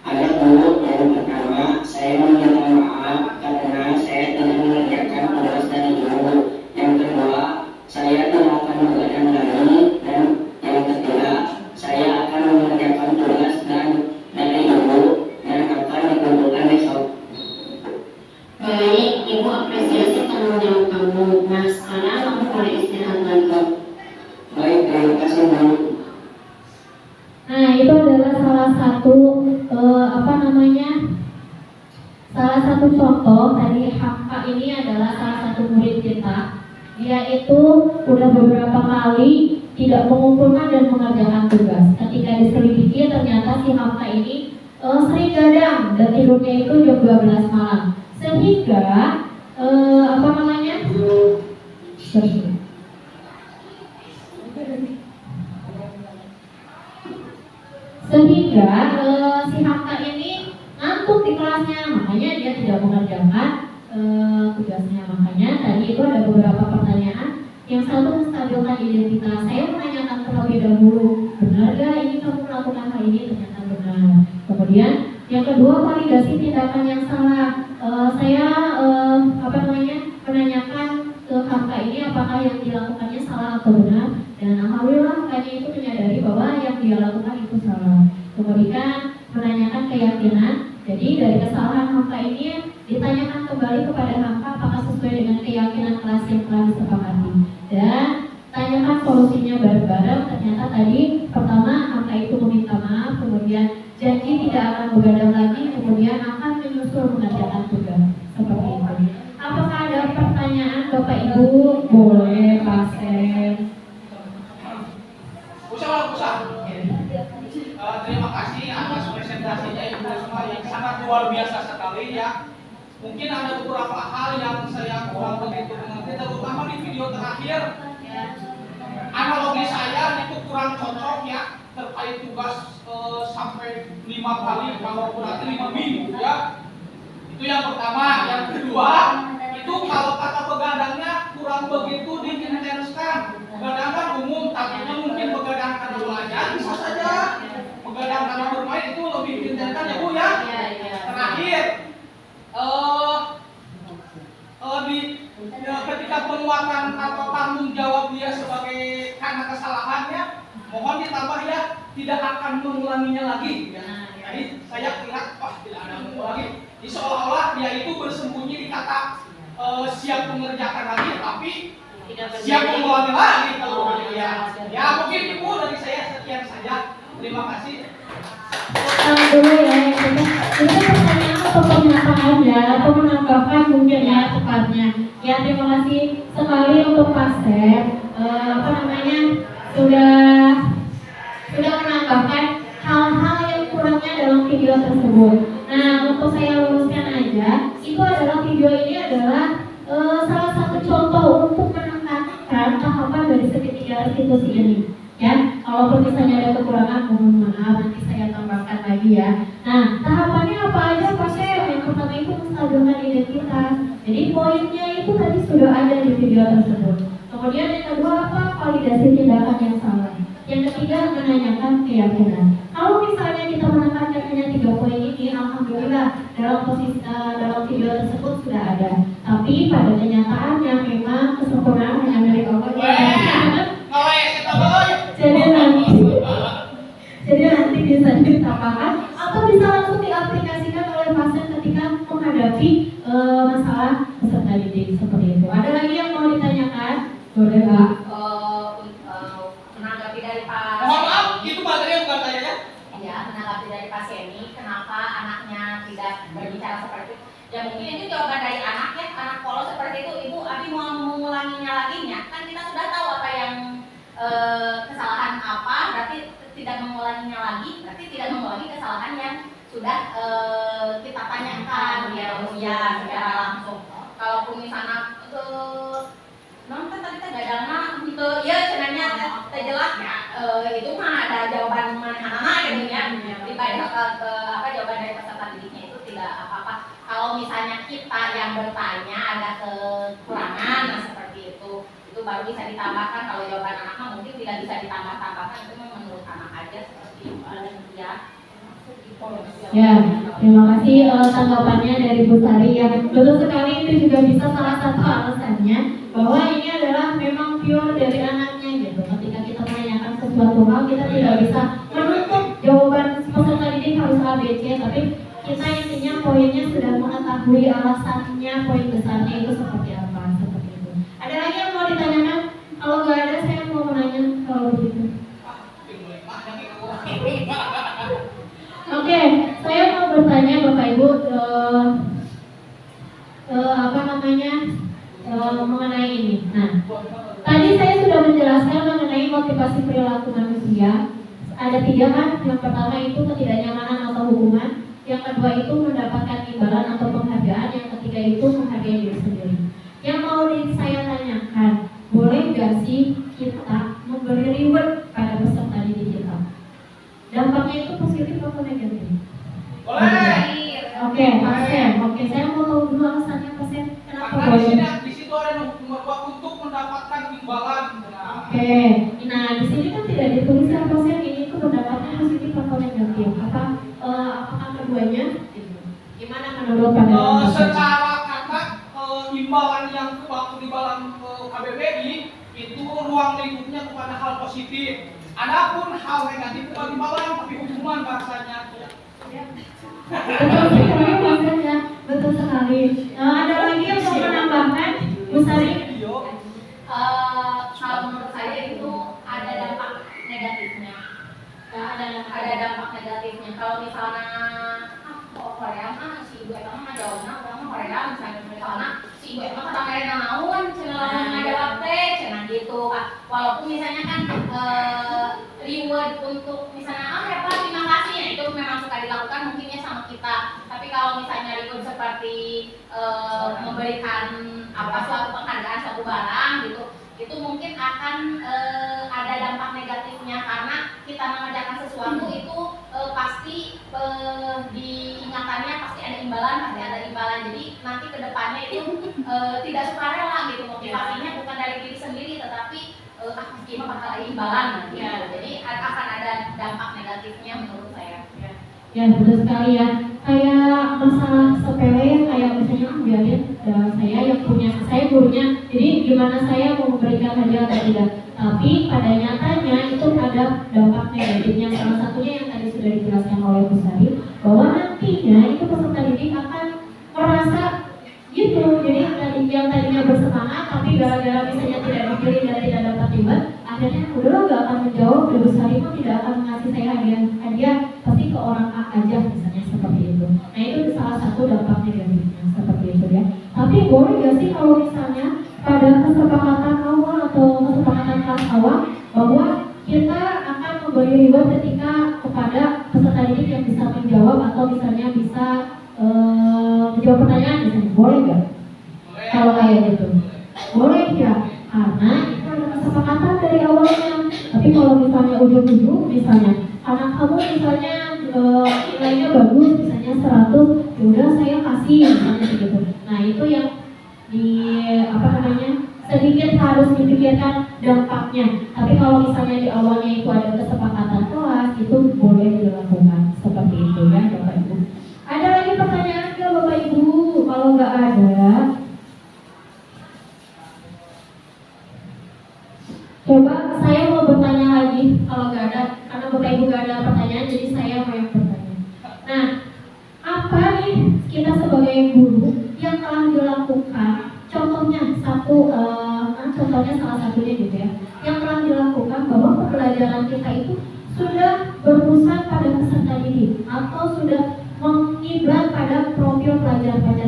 Ada Bu, yang pertama saya meminta maaf karena saya tidak mengerjakan tugas dari ibu. Yang kedua, saya tidak akan begadang lagi, dan yang ketiga, saya akan mengerjakan tugas dari ibu dan akan dikumpulkan besok. Baik, Ibu apresiasi tanggung jawab kamu. Nah, sekarang kamu boleh istirahat lagi. Baik, terima kasih Bu. Nah, itu adalah salah satu salah satu contoh dari Hamka. Ini adalah salah satu murid kita. Dia itu udah beberapa kali tidak mengumpulkan dan mengerjakan tugas. Ketika diselidiki, ternyata si Hamka ini sering gadang dan tidurnya itu jam 12 malam. Sehingga si Hamka ini ngantuk di kelasnya, makanya dia tidak mengerjakan tugasnya. Makanya tadi itu ada beberapa pertanyaan. Yang satu, menstabilkan identitas. Saya menanyakan terlebih dahulu, benar gak ini kamu melakukan hal ini? Ternyata benar. Kemudian yang kedua, validasi tindakan yang salah. Saya menanyakan ke Hamka ini apakah yang dilakukannya salah atau benar, dan alhamdulillah Hamkanya itu menyadari bahwa yang dia lakukan itu salah. Kemudian menanyakan keyakinan. Jadi dari kesalahan Hamka ini ditanyakan kembali kepada Hamka apakah sesuai dengan keyakinan kelas yang telah disepakati, dan tanyakan solusinya bareng-bareng. Ternyata tadi pertama Hamka itu meminta maaf, kemudian janji tidak akan begadang lagi, kemudian akan menyusul mengerjakan tugas. Seperti itu. Apakah ada pertanyaan Bapak Ibu? Boleh, Pasien. Usah. Terima kasih atas presentasinya Ibu Risma yang sangat luar biasa sekali ya. Mungkin ada beberapa hal yang saya kurang begitu mengerti, terutama di video terakhir. Analogi saya itu kurang cocok ya terkait tugas sampai 5 kali, kalau berarti 5 minggu ya. Itu yang pertama. Yang kedua, itu kalau kata begadangnya kurang begitu diintenskan. Begadang kan umum, tapi mungkin begadang karena belajar bisa saja. Begadang karena bermain itu lebih diintenskan ya Bu ya. Terakhir, ketika penguatan atau tanggung jawab dia sebagai karena kesalahannya, mohon ditambah ya, tidak akan mengulanginya lagi ya. Jadi saya lihat, tidak ada mengulangi. Jadi seolah-olah dia itu bersembunyi di kata siap mengerjakan lagi, tapi siap mengulangi lagi kalau ya. Ya mungkin Ibu dari saya sekian saja. Terima kasih. Dulu ya, itu pertanyaan atau pernyataan ya, atau menambahkan mungkin ya tepatnya. Ya, terima kasih sekali untuk Pasien. Sudah menambahkan hal-hal yang kurangnya dalam video tersebut. Nah, untuk saya luruskan aja, itu adalah video ini adalah salah satu contoh untuk menekankan tahapan dari segitiga restitusi ini. Ya, kalau misalnya ada kekurangan, mohon maaf, nanti saya tambahkan lagi ya. Nah, tahapannya apa aja Pasien? Yang pertama itu menstabilkan identitas. Jadi poinnya itu tadi sudah ada di video tersebut. Kemudian yang kedua apa? Validasi tindakan yang salah. Yang ketiga, menanyakan keyakinan. Kalau misalnya kita menekankan hanya 3 poin ini, alhamdulillah dalam video tersebut sudah ada. Tapi pada kenyataannya memang kesempurnaan hanya milik Allah. Jadi nanti bisa ditambahkan atau bisa langsung diaplikasikan oleh pasien ketika menghadapi masalah peserta didik seperti itu. Ada lagi yang mau ditanyakan? Boleh Pak. Menanggapi dari Pak. Mohon maaf, itu materinya bukan saya ya. Ya, menanggapi dari Pak Seni, kenapa tidak berbicara seperti itu. Ya mungkin itu jawaban dari anak ya, anak polos seperti itu. Ibu, Abi mau mengulanginya lagi ya? Kan kita sudah tahu apa yang kesalahan apa, berarti tidak mengulanginya lagi, berarti tidak mengulangi kesalahan yang sudah kita tanyakan ya secara langsung. Kalaupun misalnya nonton tadi teh gadangna gitu ya cenanya teh jelas ya, itu mah ada jawaban mana gitu ya. Dibanding apa jawaban dari peserta didiknya itu tidak apa-apa. Kalau misalnya kita yang bertanya ada kekurangan seperti itu baru bisa ditambahkan. Kalau jawaban anak mah mungkin tidak bisa ditambah-tambahkan, itu memang menurut anak aja seperti itu ya. Ya, terima kasih tanggapannya dari Bu Sari ya. Betul sekali, itu juga bisa salah satu alasannya bahwa ini adalah memang pure dari anaknya gitu. Ketika kita menanyakan sesuatu hal, kita tidak bisa menuntut jawaban peserta didik harus A, B, C, tapi kita intinya poinnya sudah mengetahui alasannya, poin besarnya itu seperti apa, seperti itu. Ada lagi yang mau ditanyakan? Kalau nggak ada, saya mau menanya kalau begitu. Oke, saya mau bertanya Bapak Ibu mengenai ini. Nah, tadi saya sudah menjelaskan mengenai motivasi perilaku manusia. Ada 3 kan? Yang pertama itu ketidaknyamanan atau hukuman. Yang kedua itu mendapatkan imbalan atau penghargaan. Yang ketiga itu menghargai diri sendiri. Yang mau saya tanyakan, boleh nggak sih kita memberi reward pada peserta didik kita? Dampaknya itu positif atau negatif? Boleh. Oke, Pasien. Oke, saya mau tahu dulu alasannya Pasien. Kenapa Karena boleh? di situ ada nomor untuk mendapatkan imbalan. Oke, nah di sini kan tidak ditulis ya Pasien ini itu pendapatnya positif atau negatif? Apakah keduanya? Gimana menurut pandangan Pasien? Secara kata imbalan yang waktu imbalan KBBI itu ruang lingkupnya kepada hal positif. Adapun hal negatif bukan imbalan tapi hukuman bahasanya. Betul sekali maksudnya, betul sekali. Ada lagi yang mau menambahkan, Bu Sari? Kalau menurut saya itu ada dampak negatifnya. Ada dampak negatifnya. Kalau misalnya Korea mah si ibu emang jawabnya orang mah Korea misalnya si ibu emang kata mereka naon cenah ngajawab teh cenah gitu Kak. Walaupun misalnya kan reward untuk misalnya hebat terima kasih ya itu memang suka dilakukan mungkinnya sama kita. Tapi kalau misalnya reward seperti memberikan suatu penghargaan suatu barang gitu, itu mungkin akan ada dampak negatifnya karena kita mengerjakan sesuatu itu pasti diingatannya pasti ada imbalan, jadi nanti kedepannya itu tidak sukarela gitu, motivasinya bukan dari diri sendiri tetapi gimana bakal ada imbalan gitu. Jadi akan ada dampak negatifnya menurut saya. Ya betul sekali ya. Kayak masalah sepele kayak misalnya biarin saya yang punya, saya gurunya, jadi gimana saya mau memberikan hadiah atau tidak. Tapi pada nyatanya itu ada dampak negatifnya. Salah satunya yang tadi sudah dijelaskan oleh Bu Sari, bahwa nantinya itu peserta didik akan merasa gitu. Jadi yang tadinya bersemangat tapi gara-gara misalnya tidak dipilih dan tidak dapat timbal, akhirnya udah gak akan menjawab. Bu Sari pun tidak akan mengasih saya hadiah pasti ke orang A aja misalnya seperti itu. Nah itu salah satu dampak negatifnya seperti itu ya. Tapi boleh gak sih kalau misalnya pada kesepakatan awal atau kesepakatan kelas awal bahwa kita akan memberi reward ketika kepada peserta didik yang bisa menjawab atau misalnya bisa menjawab pertanyaan misalnya, boleh gak? Kalau kayak gitu boleh ya, karena itu ada kesepakatan dari awalnya. Tapi kalau misalnya ujung-ujung misalnya anak kamu misalnya nilainya bagus misalnya 100, yaudah saya kasih misalnya gitu. Nah itu yang sedikit harus dipikirkan dampaknya. Tapi kalau misalnya di awalnya itu ada kesepakatan kelas, itu boleh dilakukan seperti itu ya Bapak Ibu. Ada lagi pertanyaan ke Bapak Ibu? Kalau nggak ada, coba saya mau bertanya lagi. Kalau nggak ada, karena Bapak Ibu nggak ada pertanyaan, jadi saya mau yang bertanya. Nah, apa nih kita sebagai guru yang telah dilakukan? Contohnya contohnya salah satunya gitu ya, yang telah dilakukan bahwa pembelajaran kita itu sudah berpusat pada peserta didik atau sudah mengiblat pada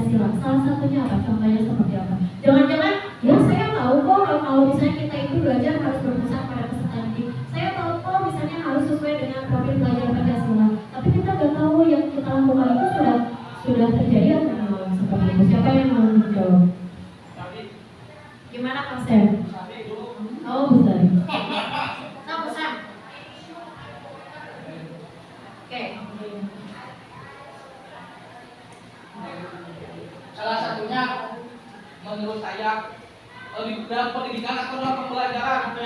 Pancasila. Salah satunya apa? Contohnya seperti apa? Jangan-jangan, ya saya tahu kok kalau misalnya kita itu belajar harus berpusat pada peserta didik. Saya tahu kok misalnya harus sesuai dengan profil pelajar Pancasila. Tapi kita nggak tahu yang kita lakukan itu sudah terjadi atau belum seperti itu. Siapa yang mau menjawab? Gimana Kak Sam? Oh, besar. Nah, besar. Oke. Salah satunya menurut saya dalam pendidikan atau dalam pembelajaran.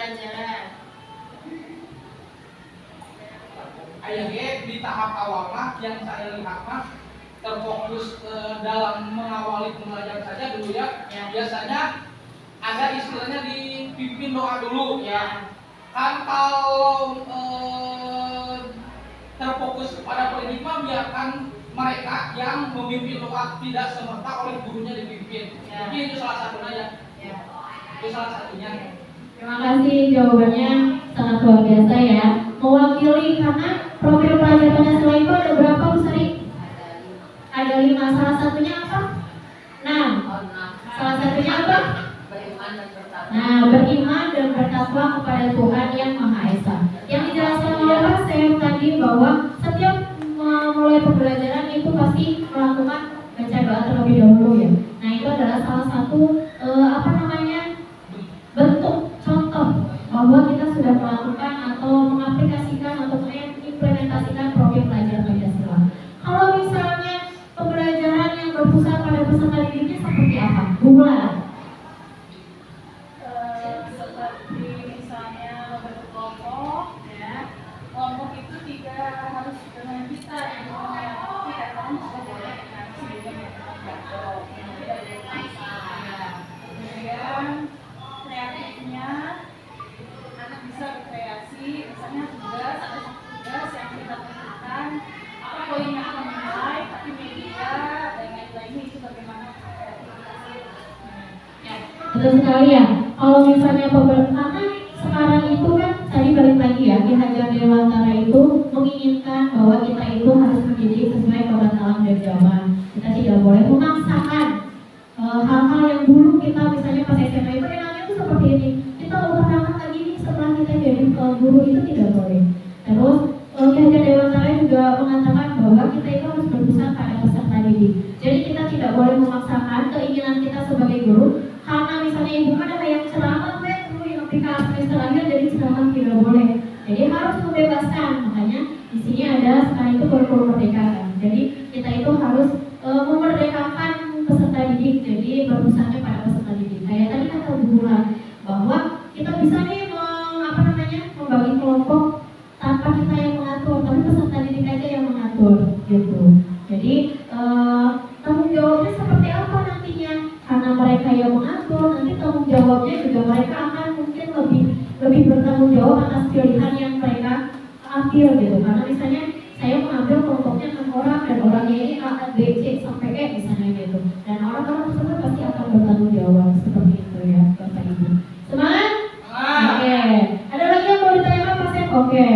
Ayahnya di tahap awal mah yang saya lihat mah terfokus dalam mengawali pembelajaran saja dulu ya. Biasanya ada istilahnya dipimpin doa dulu ya. Kan kalau terfokus kepada pendidik mah biarkan mereka yang memimpin doa, tidak semerta oleh gurunya dipimpin. Mungkin itu salah satunya ya. Itu salah satunya. Terima kasih, jawabannya sangat luar biasa ya. Mewakili karena profil pelajar Pancasila itu ada berapa Bu Sari? Ada 5. Salah satunya apa? 6. Salah satunya apa? Nah, beriman dan bertakwa kepada Tuhan yang Maha Esa. Yang dijelaskan oleh Pak Sam tadi bahwa setiap mulai pembelajaran itu pasti melakukan baca doa terlebih dahulu ya. Nah, itu adalah salah satu bentuk contoh bahwa kita sudah melakukan atau mengaplikasikan atau mengimplementasikan profil pelajar Pancasila. Kalau misalnya pembelajaran yang berpusat pada peserta didiknya seperti apa? Gula. Seperti misalnya membentuk kelompok, ya. Kelompok itu tidak harus dengan kita yang ngomongnya, tapi kadang juga boleh ngasih juga yang tidak boleh paksa. Kemudian kreatifnya anak bisa berkreasi, misalnya tugas ada tugas yang kita tentukan apa poin yang akan menilai, tapi media dan lain-lainnya itu bagaimana kreativitasnya. Betul sekali ya. Kalau misalnya karena sekarang itu kan tadi balik lagi ya, Ki Hajar Dewantara itu menginginkan bahwa kita itu harus mendidik sesuai kodrat alam dan zaman. Kita tidak boleh memaksakan hal-hal yang dulu kita misalnya pas SMA itu enaknya itu seperti ini. Kita ulang lagi nih setelah kita jadi guru itu tidak boleh. Terus Ki Hajar Dewantara juga mengatakan bahwa kita itu harus berpusat pada peserta didik. Jadi kita tidak boleh memaksakan keinginan kita sebagai guru. Karena misalnya ibu kan ada yang ceramah, dulu yang ketika semester akhir jadi ceramah tidak boleh. Jadi harus membebaskan. Makanya di sini ada sekarang itu kurikulum merdeka kan. Jadi kita itu harus memerdekakan peserta didik. Jadi berpusatnya pada peserta didik. Kayak tadi kata Bu Gula bahwa kita bisa nih membagi kelompok tanpa kita yang mengatur, tapi peserta didik aja yang mengatur gitu. Jadi tanggung jawabnya seperti apa nantinya? Karena mereka yang mengatur, nanti tanggung jawabnya juga mereka akan mungkin lebih bertanggung jawab atas pilihan yang mereka ambil gitu. Karena misalnya saya mengambil kelompoknya 6 orang dan orangnya ini A, B, C sampai E misalnya gitu. Dan orang-orang tersebut pasti akan bertanggung jawab seperti itu ya Bapak Ibu. Semangat? Oke. Ada lagi yang mau ditanyakan Pak Sep? Oke.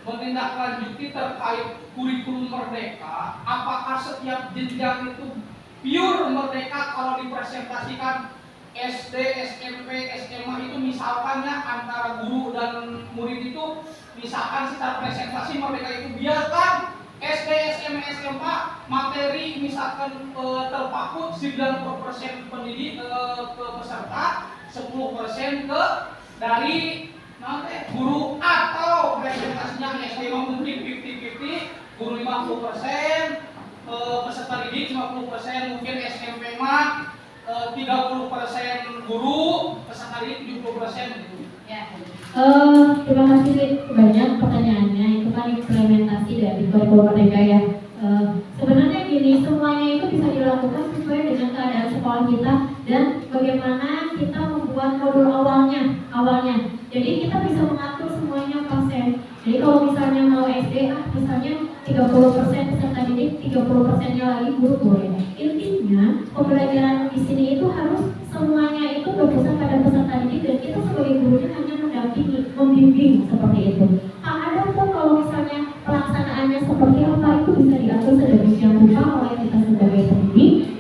Menindaklanjuti terkait kurikulum merdeka, apakah setiap jenjang itu pure merdeka kalau dipresentasikan SD, SMP, SMA itu misalkannya antara guru dan murid itu misalkan secara presentasi merdeka itu biarkan SD, SMA, SMA materi misalkan terpaku 90% pendidik ke peserta, 10% ke dari guru, atau presentasinya SD mungkin 50-50, guru 50%, peserta didik 50%, mungkin SMP mah 30% guru, peserta didik 70% gitu. Ya. Terima kasih banyak pertanyaannya. Itu kan implementasi dari kurikulum merdeka ya. Sebenarnya gini, semuanya itu bisa dilakukan sesuai dengan keadaan sekolah kita dan bagaimana kita membuat modul awalnya. Jadi kita bisa mengatur semuanya pasien. Jadi kalau misalnya mau SD, misalnya 30% peserta didik, 30%-nya lagi guru boleh. Intinya pembelajaran di sini itu harus semuanya itu berpusat pada peserta didik dan kita sebagai gurunya hanya mendampingi, membimbing seperti itu. Ada pun kalau misalnya pelaksanaannya seperti apa itu bisa sedemikian rupa oleh kita sebagai pendidik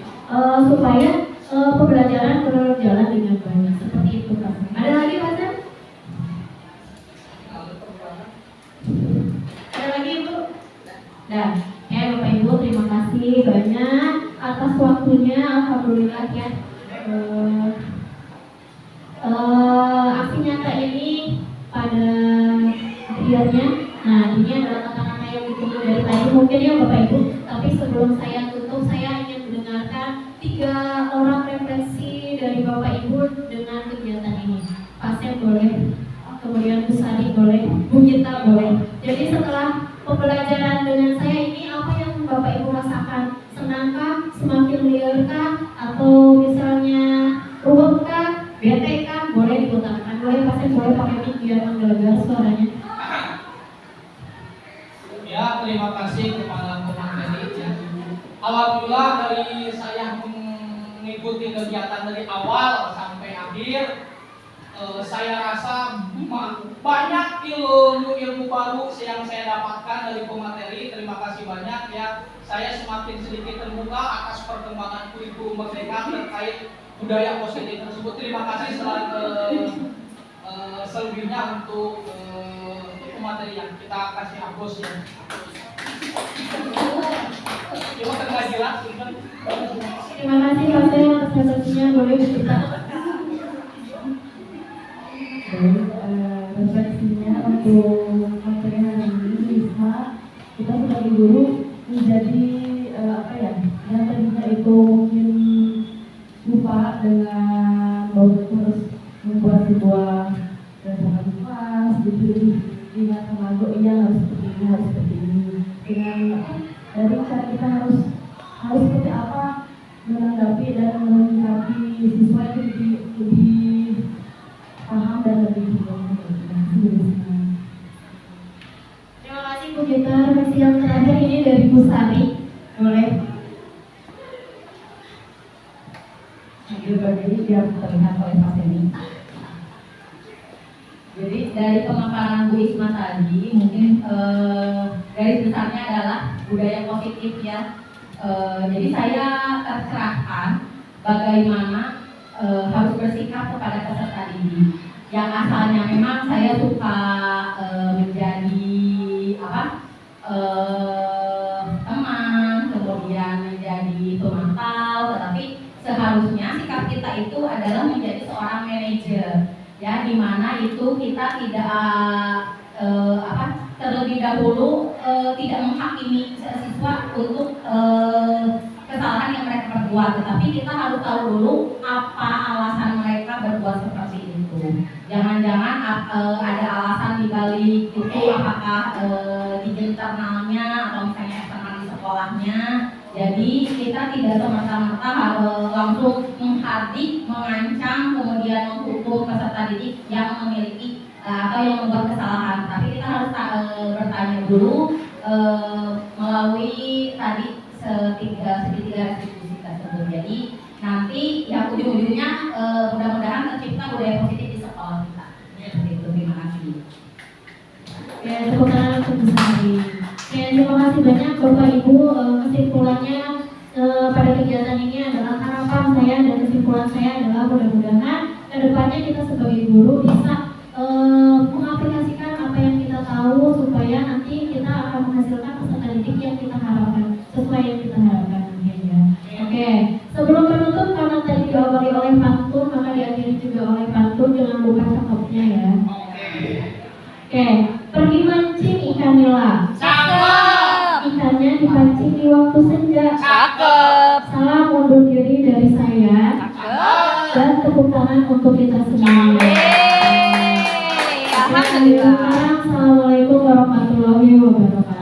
supaya pembelajaran berjalan dengan baik. Seperti itu Pak. Ada lagi Pak Sam? Ada lagi Ibu? Nah, ya Bapak Ibu terima kasih banyak atas waktunya. Alhamdulillah ya. Aksi nyata ini pada akhirnya, nah ini adalah kata-kata yang ditunggu dari tadi mungkin ya Bapak Ibu. Tapi sebelum saya tutup, saya ingin mendengarkan 3 orang refleksi dari Bapak Ibu dengan kegiatan ini. Pak Sem boleh, kemudian Bu Sari boleh, Bu Gita boleh. Jadi setelah pembelajaran dengan saya ini, apa yang Bapak Ibu rasakan? Senangkah, semakin liarkah, atau misalnya ruwetkah, betekah? Boleh diutarakan, boleh Pak Sem, boleh pakai mic biar menggelegar suaranya. Ya, terima kasih kepada pemateri ya. Alhamdulillah dari saya mengikuti kegiatan dari awal sampai akhir, saya rasa banyak ilmu baru yang saya dapatkan dari pemateri. Terima kasih banyak ya. Saya semakin sedikit terbuka atas perkembangan kurikulum Merdeka terkait budaya positif tersebut. Terima kasih selebihnya untuk pemateri yang kita kasih hapus ya. Terima kasih Pak Sem atas presentasinya, boleh kita. Refleksinya untuk materi hari ini bisa kita sebagai guru menjadi yang tadinya itu mungkin lupa dengan bahwa harus membuat sebuah rancangan kelas, jadi ingatan lagu iya harus seperti ini, harus seperti ini. Dengan dari cara kita harus seperti apa menanggapi dan menyikapi siswa itu lebih paham dan lebih Terima kasih Bu Gita. Refleksi yang terakhir ini dari Bu Sari, boleh. Sambil berdiri biar terlihat oleh Pak Semi. Jadi dari pemaparan Bu Isma tadi, mungkin garis besarnya adalah budaya positif ya. Jadi saya tercerahkan bagaimana harus bersikap kepada peserta didik. Yang asalnya memang saya suka menjadi teman, kemudian menjadi pemantau, tetapi seharusnya sikap kita itu adalah menjadi seorang manajer. Ya, di mana itu kita tidak terlebih dahulu tidak menghakimi siswa untuk kesalahan yang mereka perbuat, tetapi kita harus tahu dulu apa alasan mereka berbuat seperti itu. Jangan-jangan ada alasan di balik itu, apakah di internalnya atau misalnya eksternal di sekolahnya. Jadi kita tidak semata-mata langsung menghardik, mengancam, kemudian menghukum peserta didik yang memiliki atau yang membuat kesalahan. Tapi kita harus bertanya dulu melalui tadi segitiga restitusi tersebut. Jadi nanti yang ujung-ujungnya mudah-mudahan tercipta budaya positif di sekolah kita. Seperti itu. Terima kasih. Oke, tepuk tangan untuk Bu Sari. Oke, terima kasih banyak Bapak Ibu. Kesimpulannya pada kegiatan ini adalah harapan saya dan kesimpulan saya adalah mudah-mudahan kedepannya kita sebagai guru bisa mengaplikasikan apa yang kita tahu supaya nanti kita akan menghasilkan peserta didik yang kita harapkan, sesuai yang kita harapkan ya. Oke, sebelum menutup karena tadi diawali oleh pantun maka diakhiri juga oleh pantun, jangan lupa cakepnya ya. Oke, pergi mancing ikan nila. Cakep. Ikannya dipancing di waktu senja. Cakep. Salam undur diri dari saya. Cakep. Dan tepuk tangan untuk kita semua. Alhamdulillah. Assalamualaikum warahmatullahi wabarakatuh.